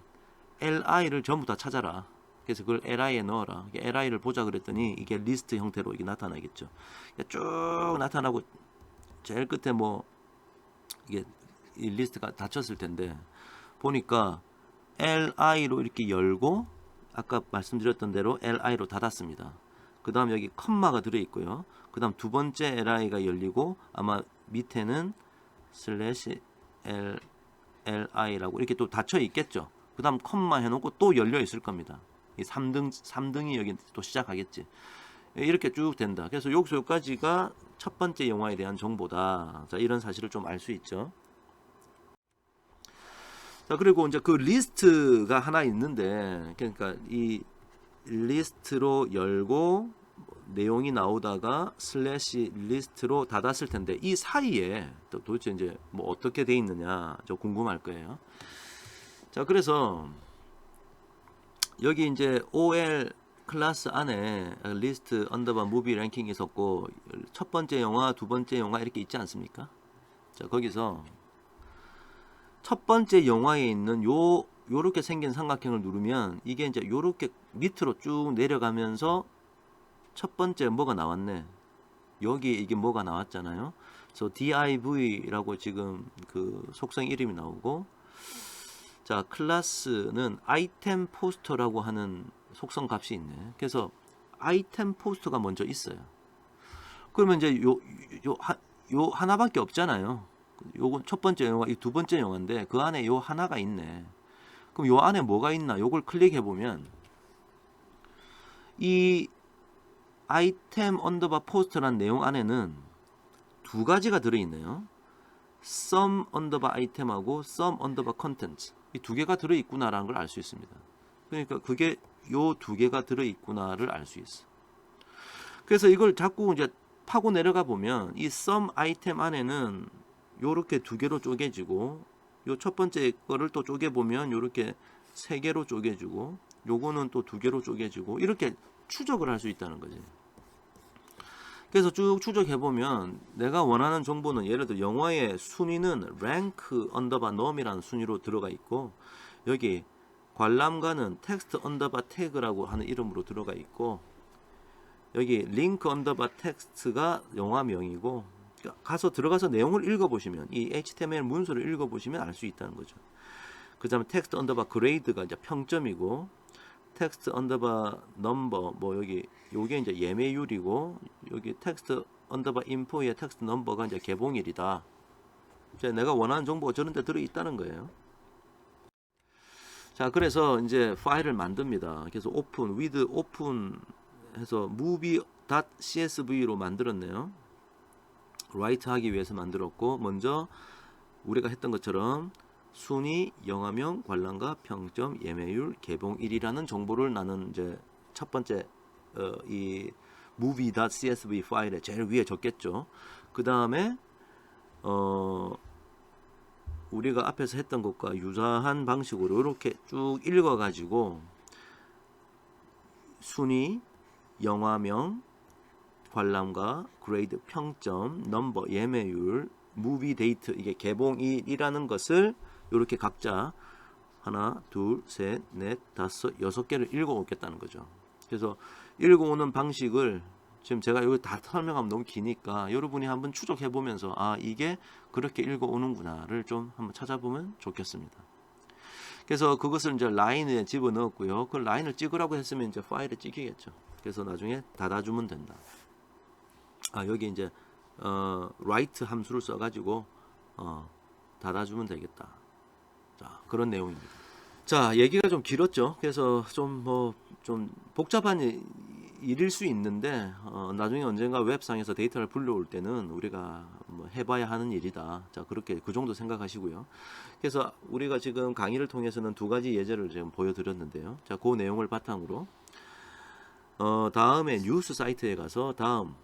li를 전부 다 찾아라. 그래서 그걸 li에 넣어라. li를 보자 그랬더니 이게 리스트 형태로 이게 나타나겠죠. 쭉 나타나고 제일 끝에 뭐 이게 이 리스트가 닫혔을 텐데 보니까 li로 이렇게 열고 아까 말씀드렸던 대로 li로 닫았습니다. 그 다음 여기 컴마가 들어있고요. 그 다음 두 번째 li가 열리고 아마 밑에는 슬래시 li라고 이렇게 또 닫혀 있겠죠. 그 다음 컴마 해놓고 또 열려 있을 겁니다. 이 3등이 여기 또 시작하겠지. 이렇게 쭉 된다. 그래서 여기까지가 첫 번째 영화에 대한 정보다. 자, 이런 사실을 좀 알 수 있죠. 자, 그리고 이제 그 리스트가 하나 있는데, 그러니까 이 리스트로 열고 내용이 나오다가 슬래시 리스트로 닫았을 텐데 이 사이에 또 도대체 이제 뭐 어떻게 돼 있느냐 저 궁금할 거예요. 자, 그래서 여기 이제 OL 클래스 안에 리스트 언더바 무비 랭킹이 있었고 첫 번째 영화, 두 번째 영화 이렇게 있지 않습니까? 자, 거기서 첫 번째 영화에 있는 요렇게 생긴 삼각형을 누르면 이게 이제 요렇게 밑으로 쭉 내려가면서 첫 번째 뭐가 나왔네. 여기 이게 뭐가 나왔잖아요. 그래서 div라고 지금 그 속성 이름이 나오고 자, 클래스는 아이템 포스터라고 하는 속성 값이 있네. 그래서 아이템 포스터가 먼저 있어요. 그러면 이제 요 하나밖에 없잖아요. 요건 첫 번째 영화, 이 두 번째 영화인데 그 안에 요 하나가 있네. 그럼 요 안에 뭐가 있나? 요걸 클릭해 보면 이 아이템 언더바 포스트라는 내용 안에는 두 가지가 들어 있네요. sum 언더바 아이템하고 sum 언더바 컨텐츠. 이 두 개가 들어 있구나라는 걸 알 수 있습니다. 그러니까 그게 요 두 개가 들어 있구나를 알 수 있어. 그래서 이걸 자꾸 이제 파고 내려가 보면 이 sum 아이템 안에는 요렇게 두 개로 쪼개지고 요 첫 번째 거를 또 쪼개 보면 요렇게 세 개로 쪼개지고 요거는 또 두 개로 쪼개지고 이렇게 추적을 할 수 있다는 거지. 그래서 쭉 추적해 보면 내가 원하는 정보는 예를 들어 영화의 순위는 rank 언더바 num이라는 순위로 들어가 있고 여기 관람가는 text 언더바 tag라고 하는 이름으로 들어가 있고 여기 링크 언더바 텍스트가 영화명이고 가서 들어가서 내용을 읽어보시면 이 HTML 문서를 읽어보시면 알 수 있다는 거죠. 그 다음에 텍스트 언더바 그레이드가 이제 평점이고 텍스트 언더바 넘버 뭐 여기 요게 이제 예매율이고 여기 텍스트 언더바 인포의 텍스트 넘버가 이제 개봉일이다. 이제 내가 원하는 정보가 저런 데 들어 있다는 거예요. 자, 그래서 이제 파일을 만듭니다. 그래서 오픈 with 오픈 해서 movie.csv로 만들었네요. 라이트 하기 위해서 만들었고 먼저 우리가 했던 것처럼 순위, 영화명, 관람가, 평점, 예매율, 개봉일이라는 정보를 나는 이제 첫 번째 이 movie.csv 파일에 제일 위에 적겠죠. 그 다음에 우리가 앞에서 했던 것과 유사한 방식으로 이렇게 쭉 읽어 가지고 순위, 영화명, 관람가, 그레이드, 평점, 넘버, 예매율, 무비 데이트, 이게 개봉일이라는 것을 이렇게 각자 하나, 둘, 셋, 넷, 다섯, 6개를 읽어 오겠다는 거죠. 그래서 읽어 오는 방식을 지금 제가 여기 다 설명하면 너무 기니까 여러분이 한번 추적해 보면서 아, 이게 그렇게 읽어 오는구나를 좀 한번 찾아보면 좋겠습니다. 그래서 그것을 이제 라인에 집어 넣었고요. 그 라인을 찍으라고 했으면 이제 파일에 찍히겠죠. 그래서 나중에 닫아주면 된다. 아, 여기 이제 write 함수를 써가지고 닫아주면 되겠다. 자, 그런 내용입니다. 자, 얘기가 좀 길었죠. 그래서 좀 복잡한 일일 수 있는데 나중에 언젠가 웹상에서 데이터를 불러올 때는 우리가 뭐 해봐야 하는 일이다. 자, 그렇게 그 정도 생각하시고요. 그래서 우리가 지금 강의를 통해서는 두 가지 예제를 지금 보여드렸는데요. 자, 그 내용을 바탕으로 다음에 뉴스 사이트에 가서 다음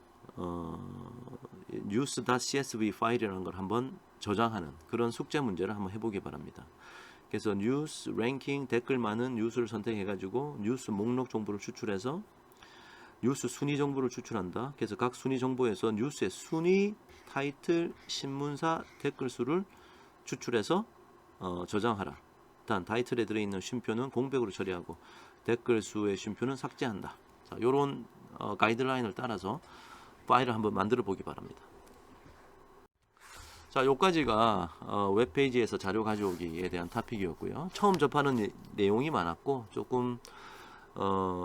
news.csv 파일이라는 걸 한번 저장하는 그런 숙제 문제를 한번 해보기 바랍니다. 그래서 뉴스, 랭킹, 댓글 많은 뉴스를 선택해 가지고 뉴스 목록 정보를 추출해서 뉴스 순위 정보를 추출한다. 그래서 각 순위 정보에서 뉴스의 순위, 타이틀, 신문사, 댓글 수를 추출해서 저장하라. 단 타이틀에 들어있는 쉼표는 공백으로 처리하고 댓글 수의 쉼표는 삭제한다. 자, 요런 가이드라인을 따라서 파일을 한번 만들어 보기 바랍니다. 자, 요까지가 웹페이지에서 자료 가져오기에 대한 토픽이었고요. 처음 접하는 내용이 많았고 조금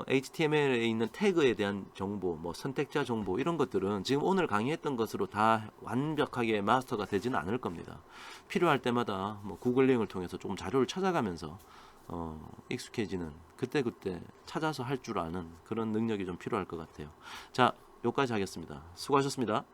HTML에 있는 태그에 대한 정보, 뭐 선택자 정보 이런 것들은 지금 오늘 강의했던 것으로 다 완벽하게 마스터가 되지는 않을 겁니다. 필요할 때마다 뭐 구글링을 통해서 조금 자료를 찾아가면서 익숙해지는 그때그때 찾아서 할 줄 아는 그런 능력이 좀 필요할 것 같아요. 자, 여기까지 하겠습니다. 수고하셨습니다.